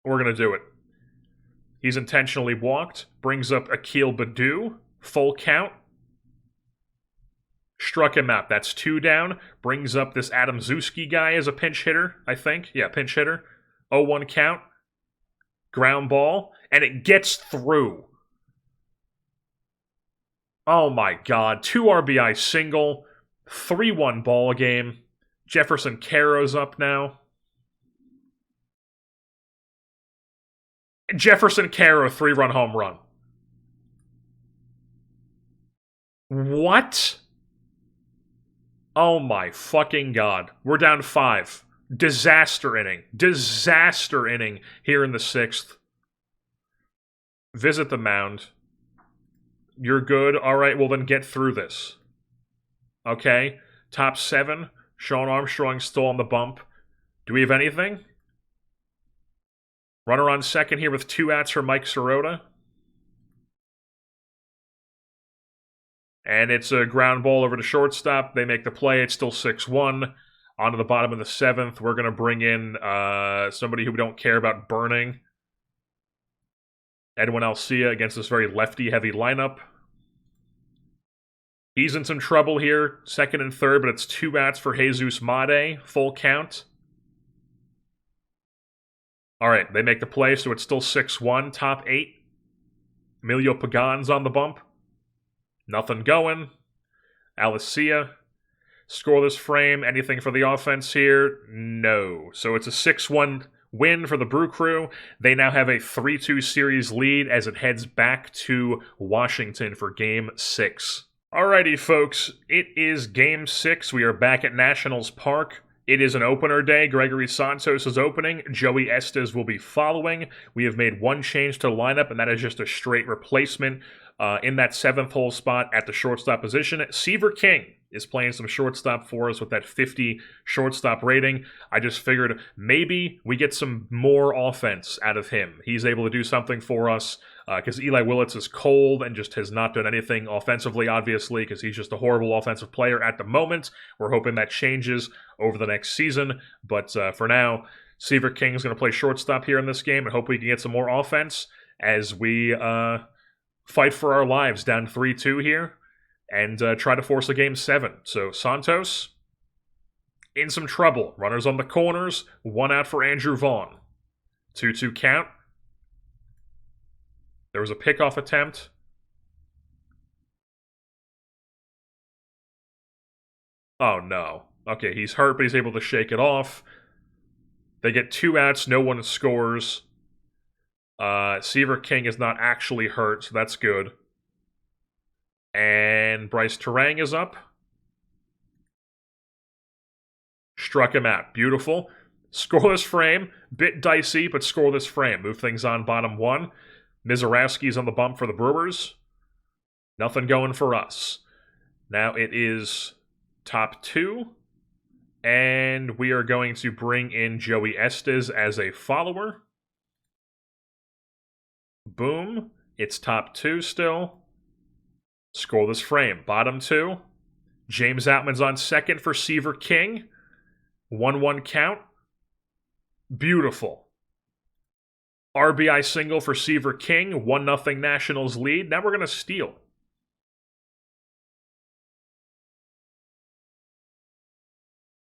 We're going to do it. He's intentionally walked. Brings up Akil Baddoo. Full count. Struck him out. That's 2 down. Brings up this Adam Zuski guy as a pinch hitter, I think. Yeah, pinch hitter. 0-1 count. Ground ball. And it gets through. Oh my god. 2 RBI single. 3-1 ball game. Jefferson Caro's up now. Jefferson Caro, 3-run home run. What? Oh my fucking god. We're down 5. Disaster inning. Disaster inning here in the 6th. Visit the mound. You're good? Alright, well then get through this. Okay. Top 7. Sean Armstrong still on the bump. Do we have anything? Runner on second here with 2 outs for Mike Sirota. And it's a ground ball over to shortstop. They make the play. It's still 6-1. On to the bottom of the 7th. We're going to bring in somebody who we don't care about burning. Edwin Alcia against this very lefty-heavy lineup. He's in some trouble here. 2nd and 3rd, but it's 2 outs for Jesus Made. Full count. All right, they make the play, so it's still 6-1. Top 8. Emilio Pagan's on the bump. Nothing going. Alicia. Scoreless frame. Anything for the offense here? No. So it's a 6-1 win for the Brew Crew. They now have a 3-2 series lead as it heads back to Washington for Game 6. Alrighty, folks. It is Game 6. We are back at Nationals Park. It is an opener day. Gregory Santos is opening. Joey Estes will be following. We have made one change to the lineup, and that is just a straight replacement in that 7th hole spot at the shortstop position. Seaver King is playing some shortstop for us with that 50 shortstop rating. I just figured maybe we get some more offense out of him. He's able to do something for us because Eli Willits is cold and just has not done anything offensively, obviously, because he's just a horrible offensive player at the moment. We're hoping that changes over the next season, but for now, Seaver King is going to play shortstop here in this game and hope we can get some more offense as we fight for our lives down 3-2 here and try to force a Game 7. So Santos in some trouble. Runners on the corners. 1 out for Andrew Vaughn. 2-2 count. There was a pickoff attempt. Oh no. Okay, he's hurt, but he's able to shake it off. They get 2 outs. No one scores. Seaver King is not actually hurt, so that's good. And Bryce Terang is up. Struck him out. Beautiful. Scoreless frame. Bit dicey, but scoreless frame. Move things on bottom 1. Mizorowski's on the bump for the Brewers. Nothing going for us. Now it is top 2. And we are going to bring in Joey Estes as a follower. Boom. It's top 2 still. Scoreless frame. Bottom 2. James Outman's on second for Seaver King. 1-1 count. Beautiful. RBI single for Seaver King. 1-0 Nationals lead. Now we're going to steal.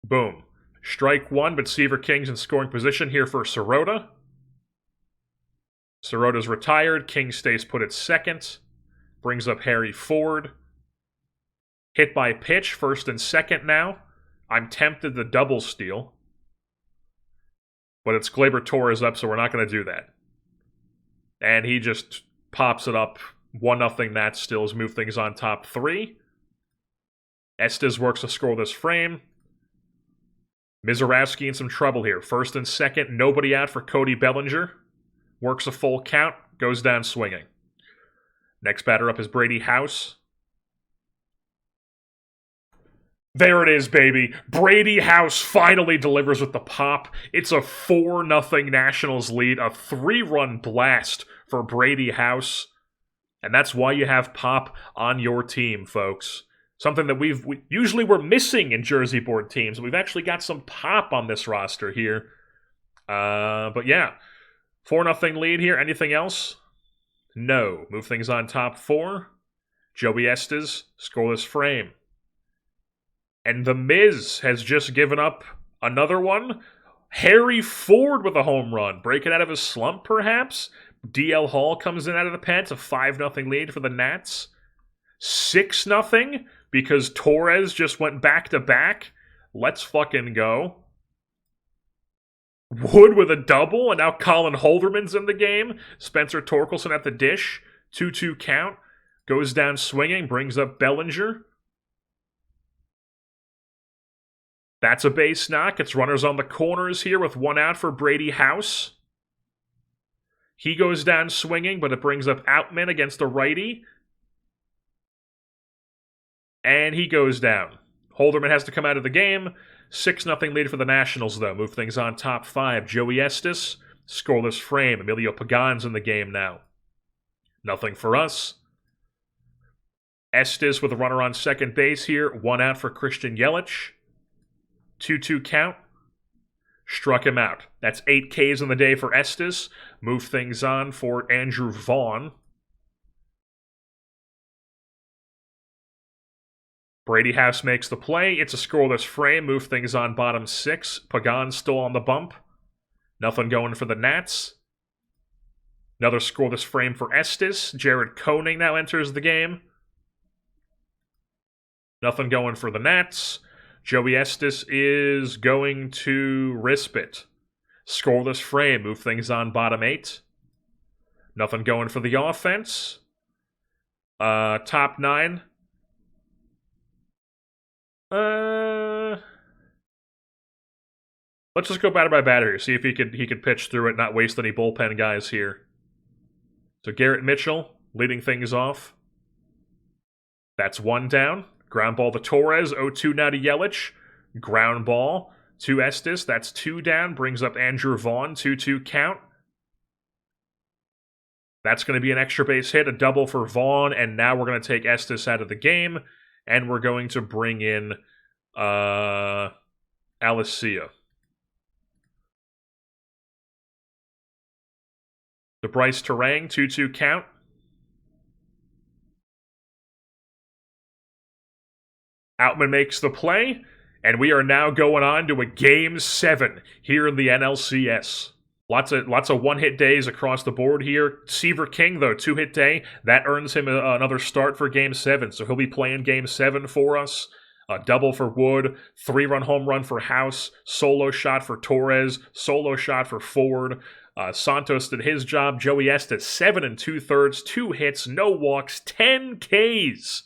Boom. Strike 1, but Seaver King's in scoring position here for Sirota. Sirota's retired. King stays put at second. Brings up Harry Ford. Hit by pitch, 1st and 2nd now. I'm tempted to double steal. But it's Gleyber Torres up, so we're not going to do that. And he just pops it up. 1-0 Nat Stills. Move things on top 3. Estes works a scoreless frame. Mizorowski in some trouble here. 1st and 2nd. Nobody out for Cody Bellinger. Works a full count. Goes down swinging. Next batter up is Brady House. There it is, baby. Brady House finally delivers with the pop. It's a 4-0 Nationals lead. A 3-run blast for Brady House. And that's why you have pop on your team, folks. Something that we usually we're missing in Jersey board teams. We've actually got some pop on this roster here. But yeah. 4-0 lead here. Anything else? No. Move things on top 4. Joey Estes, scoreless frame. And The Miz has just given up another one. Harry Ford with a home run. Breaking out of his slump, perhaps? DL Hall comes in out of the pen. It's a 5-0 lead for the Nats. 6-0 because Torres just went back-to-back. Let's fucking go. Wood with a double, and now Colin Holderman's in the game. Spencer Torkelson at the dish. 2-2 count. Goes down swinging, brings up Bellinger. That's a base knock. It's runners on the corners here with 1 out for Brady House. He goes down swinging, but it brings up Outman against a righty. And he goes down. Holderman has to come out of the game. 6-0 lead for the Nationals, though. Move things on top 5. Joey Estes, scoreless frame. Emilio Pagan's in the game now. Nothing for us. Estes with a runner on second base here. 1 out for Christian Yelich. 2-2 count. Struck him out. That's 8 Ks in the day for Estes. Move things on for Andrew Vaughn. Brady House makes the play. It's a scoreless frame. Move things on bottom 6. Pagan still on the bump. Nothing going for the Nats. Another scoreless frame for Estes. Jared Koenig now enters the game. Nothing going for the Nats. Joey Estes is going to risp it. Scoreless frame. Move things on bottom 8. Nothing going for the offense. Top 9. Let's just go batter by batter here. See if he could pitch through it, not waste any bullpen guys here. So Garrett Mitchell leading things off. That's 1 down. Ground ball to Torres. 0-2 now to Yelich. Ground ball to Estes. That's 2 down. Brings up Andrew Vaughn. 2-2 count. That's going to be an extra base hit. A double for Vaughn. And now we're going to take Estes out of the game. And we're going to bring in Alicia. The Bryce Terang, 2-2 count. Outman makes the play, and we are now going on to a Game 7 here in the NLCS. Lots of one-hit days across the board here. Seaver King, though, 2-hit day. That earns him another start for Game 7, so he'll be playing Game 7 for us. A double for Wood, 3-run home run for House, solo shot for Torres, solo shot for Ford. Santos did his job. Joey Estes, 7 2/3, 2 hits, no walks, 10 Ks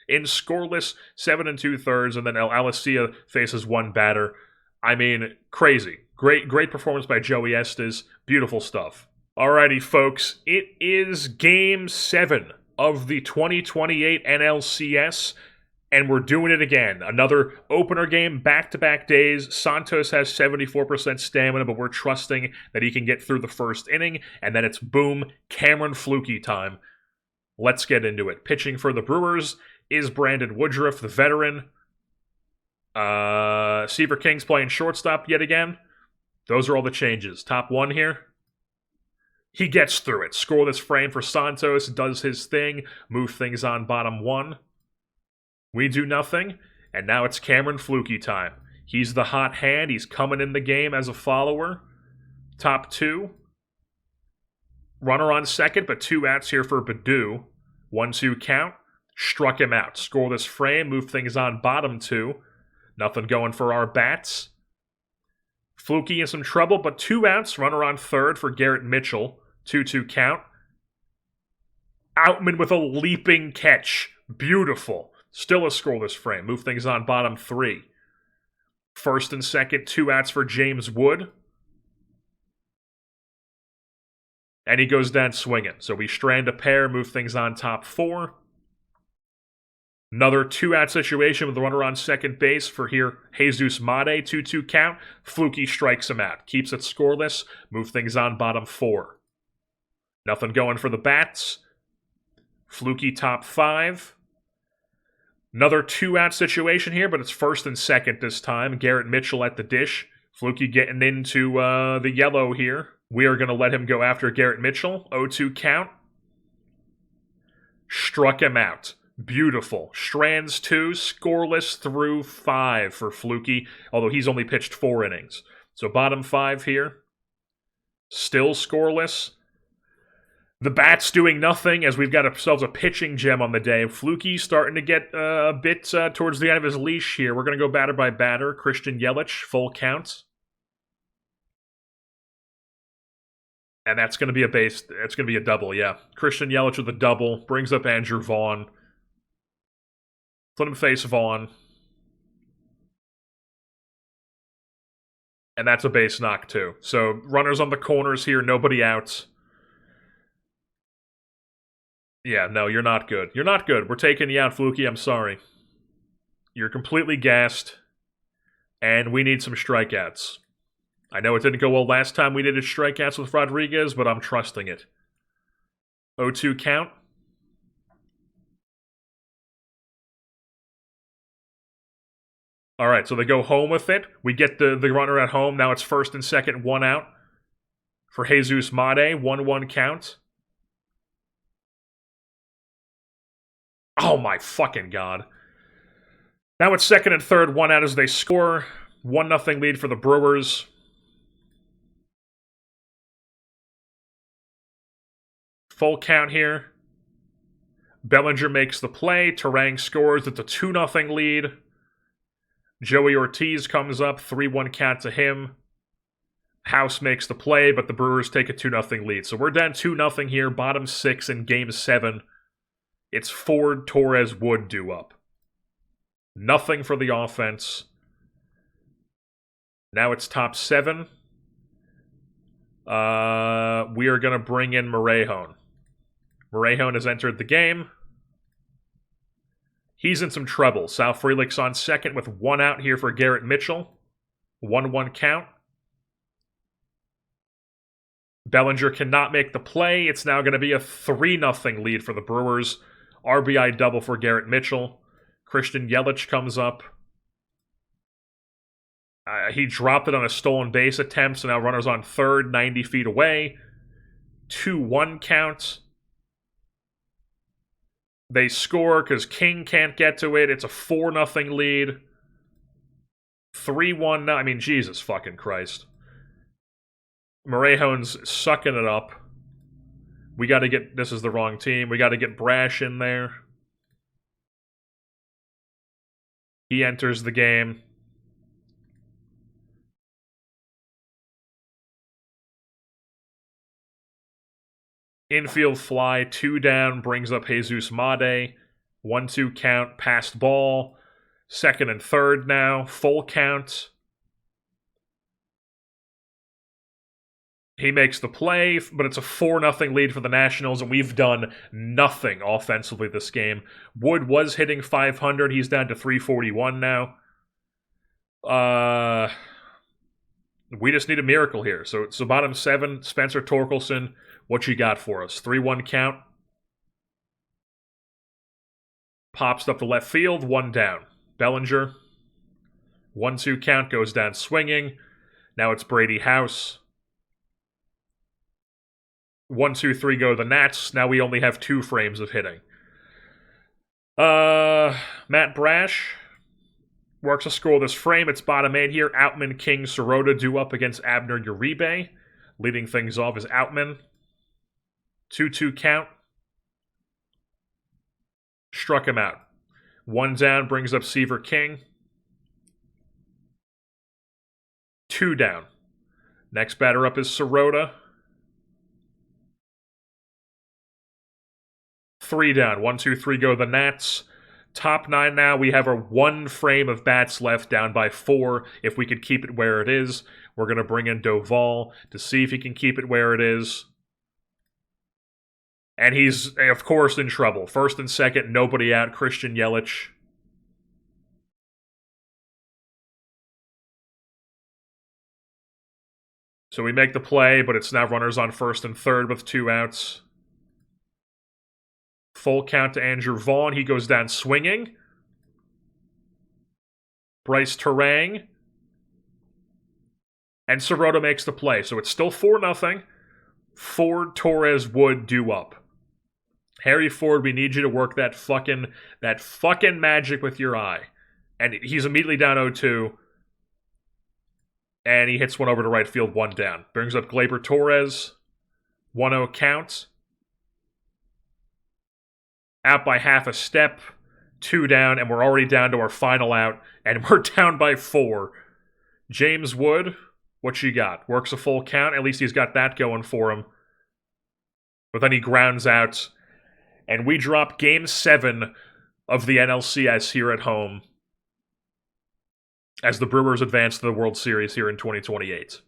in scoreless 7 2/3, and then Alicia faces 1 batter. I mean, crazy. Great performance by Joey Estes. Beautiful stuff. Alrighty, folks. It is Game 7 of the 2028 NLCS, and we're doing it again. Another opener game, back-to-back days. Santos has 74% stamina, but we're trusting that he can get through the first inning, and then it's boom, Cameron Fluky time. Let's get into it. Pitching for the Brewers is Brandon Woodruff, the veteran. Seaver King's playing shortstop yet again. Those are all the changes. Top 1 here. He gets through it. Scoreless frame for Santos. Does his thing. Move things on bottom 1. We do nothing. And now it's Cameron Fluky time. He's the hot hand. He's coming in the game as a follower. Top 2. Runner on second, but 2 outs here for Baddoo. 1-2 count. Struck him out. Scoreless frame. Move things on bottom 2. Nothing going for our bats. Fluky in some trouble, but 2 outs. Runner on third for Garrett Mitchell. 2-2 count. Outman with a leaping catch. Beautiful. Still a scoreless frame. Move things on bottom 3. First and second, 2 outs for James Wood. And he goes down swinging. So we strand a pair, move things on top 4. Another 2-out situation with the runner on second base for here, Jesus Made, 2-2 count. Fluky strikes him out. Keeps it scoreless. Move things on bottom 4. Nothing going for the bats. Fluky top 5. Another 2-out situation here, but it's first and second this time. Garrett Mitchell at the dish. Fluky getting into the yellow here. We are going to let him go after Garrett Mitchell. 0-2 count. Struck him out. Beautiful. Strands 2, scoreless through 5 for Fluky, although he's only pitched 4 innings. So bottom 5 here. Still scoreless. The bat's doing nothing as we've got ourselves a pitching gem on the day. Fluky starting to get a bit towards the end of his leash here. We're going to go batter by batter. Christian Yelich, full count. And that's going to be a base. That's going to be a double, yeah. Christian Yelich with a double. Brings up Andrew Vaughn. Let him face Vaughn. And that's a base knock, too. So, runners on the corners here, nobody out. Yeah, no, you're not good. You're not good. We're taking you out, Fluky. I'm sorry. You're completely gassed. And we need some strikeouts. I know it didn't go well last time we did his strikeouts with Rodriguez, but I'm trusting it. 0-2 count. All right, so they go home with it. We get the runner at home. Now it's first and second, 1 out for Jesus Made. 1-1 count. Oh my fucking god. Now it's second and third, 1 out as they score. 1-0 lead for the Brewers. Full count here. Bellinger makes the play. Terang scores. It's a 2-0 lead. Joey Ortiz comes up. 3-1 count to him. House makes the play, but the Brewers take a 2-0 lead. So we're down 2-0 here. Bottom 6 in Game 7. It's Ford, Torres, Wood due up. Nothing for the offense. Now it's top 7. We are going to bring in Morejon. Morejon has entered the game. He's in some trouble. Sal Frelick's on second with 1 out here for Garrett Mitchell. 1-1 count. Bellinger cannot make the play. It's now going to be a 3-0 lead for the Brewers. RBI double for Garrett Mitchell. Christian Yelich comes up. He dropped it on a stolen base attempt, so now runners on third, 90 feet away. 2-1 count. They score because King can't get to it. It's a 4-0 lead. 3-1 now. I mean, Jesus fucking Christ. Morejon's sucking it up. We got to get... This is the wrong team. We got to get Brash in there. He enters the game. Infield fly, 2 down, brings up Jesus Made. 1-2 count, passed ball. Second and third now, full count. He makes the play, but it's a 4-0 lead for the Nationals, and we've done nothing offensively this game. Wood was hitting 500. He's down to 341 now. We just need a miracle here. So bottom 7, Spencer Torkelson. What you got for us? 3-1 count. Pops up to left field, 1 down. Bellinger. 1-2 count, goes down swinging. Now it's Brady House. 1-2-3 go the Nats. Now we only have 2 frames of hitting. Matt Brash works a scoreless frame. It's bottom 8 here. Outman, King, Sirota due up against Abner Uribe. Leading things off is Outman. 2-2 count. Struck him out. 1 down, brings up Seaver King. 2 down. Next batter up is Sirota. 3 down. 1-2-3 go the Nats. Top 9 now. We have our 1 frame of bats left, down by 4. If we could keep it where it is, we're going to bring in Doval to see if he can keep it where it is. And he's, of course, in trouble. First and second, nobody out. Christian Yelich. So we make the play, but it's now runners on first and third with 2 outs. Full count to Andrew Vaughn. He goes down swinging. Bryce Terang. And Soroto makes the play. So it's still 4-0. Ford, Torres, Wood due up. Harry Ford, we need you to work that fucking magic with your eye. And he's immediately down 0-2. And he hits one over to right field, 1 down. Brings up Gleyber Torres. 1-0 count. Out by half a step. 2 down, and we're already down to our final out. And we're down by 4. James Wood, what you got? Works a full count. At least he's got that going for him. But then he grounds out. And we drop Game 7 of the NLCS here at home as the Brewers advance to the World Series here in 2028.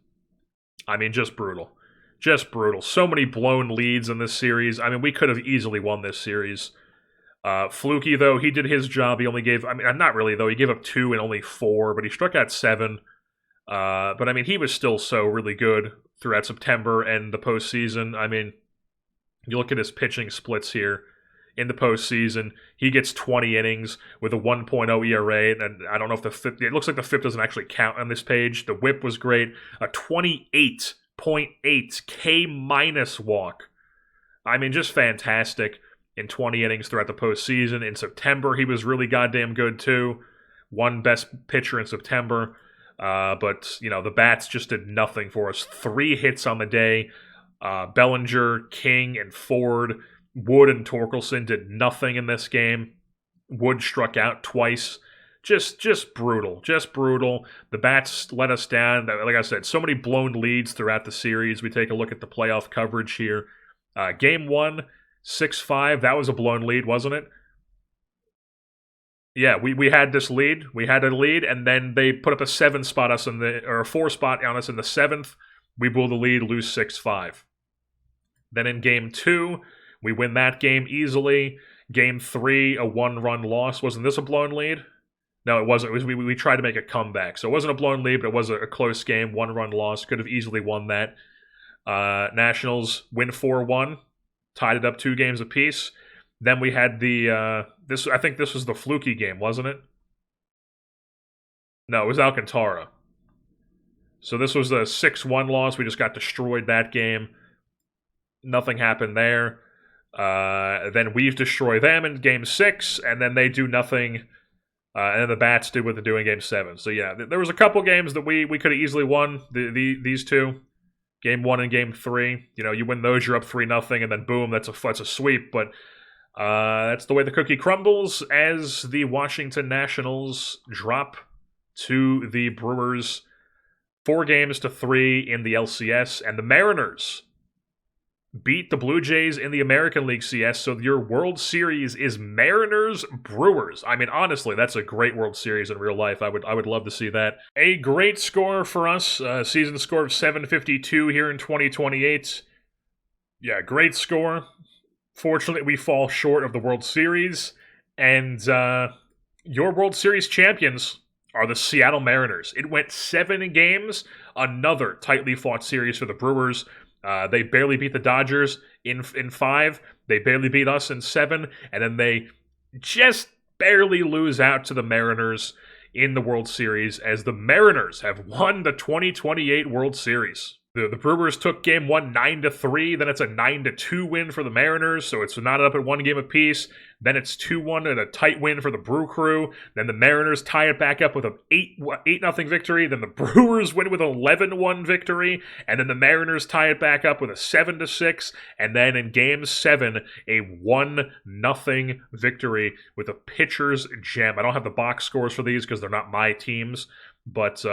I mean, just brutal. Just brutal. So many blown leads in this series. I mean, we could have easily won this series. Fluky, though, he did his job. He only gave, I mean, not really, though. He gave up 2 and only 4, but he struck out 7. But, I mean, he was still so really good throughout September and the postseason. I mean, you look at his pitching splits here in the postseason. He gets 20 innings with a 1.0 ERA, and I don't know if the FIP, it looks like the FIP doesn't actually count on this page. The whip was great. A 28.8 K- walk. I mean, just fantastic in 20 innings throughout the postseason. In September, he was really goddamn good, too. One best pitcher in September. But, you know, the bats just did nothing for us. 3 hits on the day. Bellinger, King, and Ford, Wood, and Torkelson did nothing in this game. Wood struck out twice. Just brutal. Just brutal. The bats let us down. Like I said, so many blown leads throughout the series. We take a look at the playoff coverage here. Game 1, 6-5. That was a blown lead, wasn't it? Yeah, we had this lead. We had a lead, and then they put up a 7 spot us in the, or a 4 spot on us in the 7th. We blew the lead, lose 6-5. Then in Game 2, we win that game easily. Game 3, a 1-run loss. Wasn't this a blown lead? No, it wasn't. It was, we tried to make a comeback. So it wasn't a blown lead, but it was a close game. 1-run loss. Could have easily won that. Nationals win 4-1. Tied it up 2 games apiece. Then we had the, I think this was the Fluky game, wasn't it? No, it was Alcantara. So this was a 6-1 loss. We just got destroyed that game. Nothing happened there. Then we've destroyed them in Game 6, and then they do nothing. And then the Bats did what they do in Game 7. So yeah, there was a couple games that we could have easily won. These 2, Game 1 and Game 3. You know, you win those, you're up 3-0, and then boom, that's a sweep. But that's the way the cookie crumbles as the Washington Nationals drop to the Brewers 4-3 in the LCS, and the Mariners beat the Blue Jays in the American League CS, so your World Series is Mariners-Brewers. I mean, honestly, that's a great World Series in real life. I would love to see that. A great score for us, season score of 752 here in 2028. Yeah, great score. Fortunately, we fall short of the World Series, and your World Series champions are the Seattle Mariners. It went 7 games, another tightly fought series for the Brewers. They barely beat the Dodgers in 5. They barely beat us in 7. And then they just barely lose out to the Mariners in the World Series as the Mariners have won the 2028 World Series. The Brewers took Game 1 9-3. Then it's a 9-2 win for the Mariners, so it's not up at 1 game apiece. Then it's 2-1 and a tight win for the Brew Crew. Then the Mariners tie it back up with an 8-0 victory. Then the Brewers win with an 11-1 victory. And then the Mariners tie it back up with a 7-6. And then in Game 7, a 1-0 victory with a pitcher's gem. I don't have the box scores for these because they're not my teams, but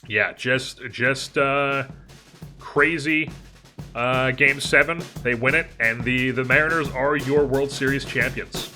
yeah, just crazy. Game 7, they win it, and the Mariners are your World Series champions.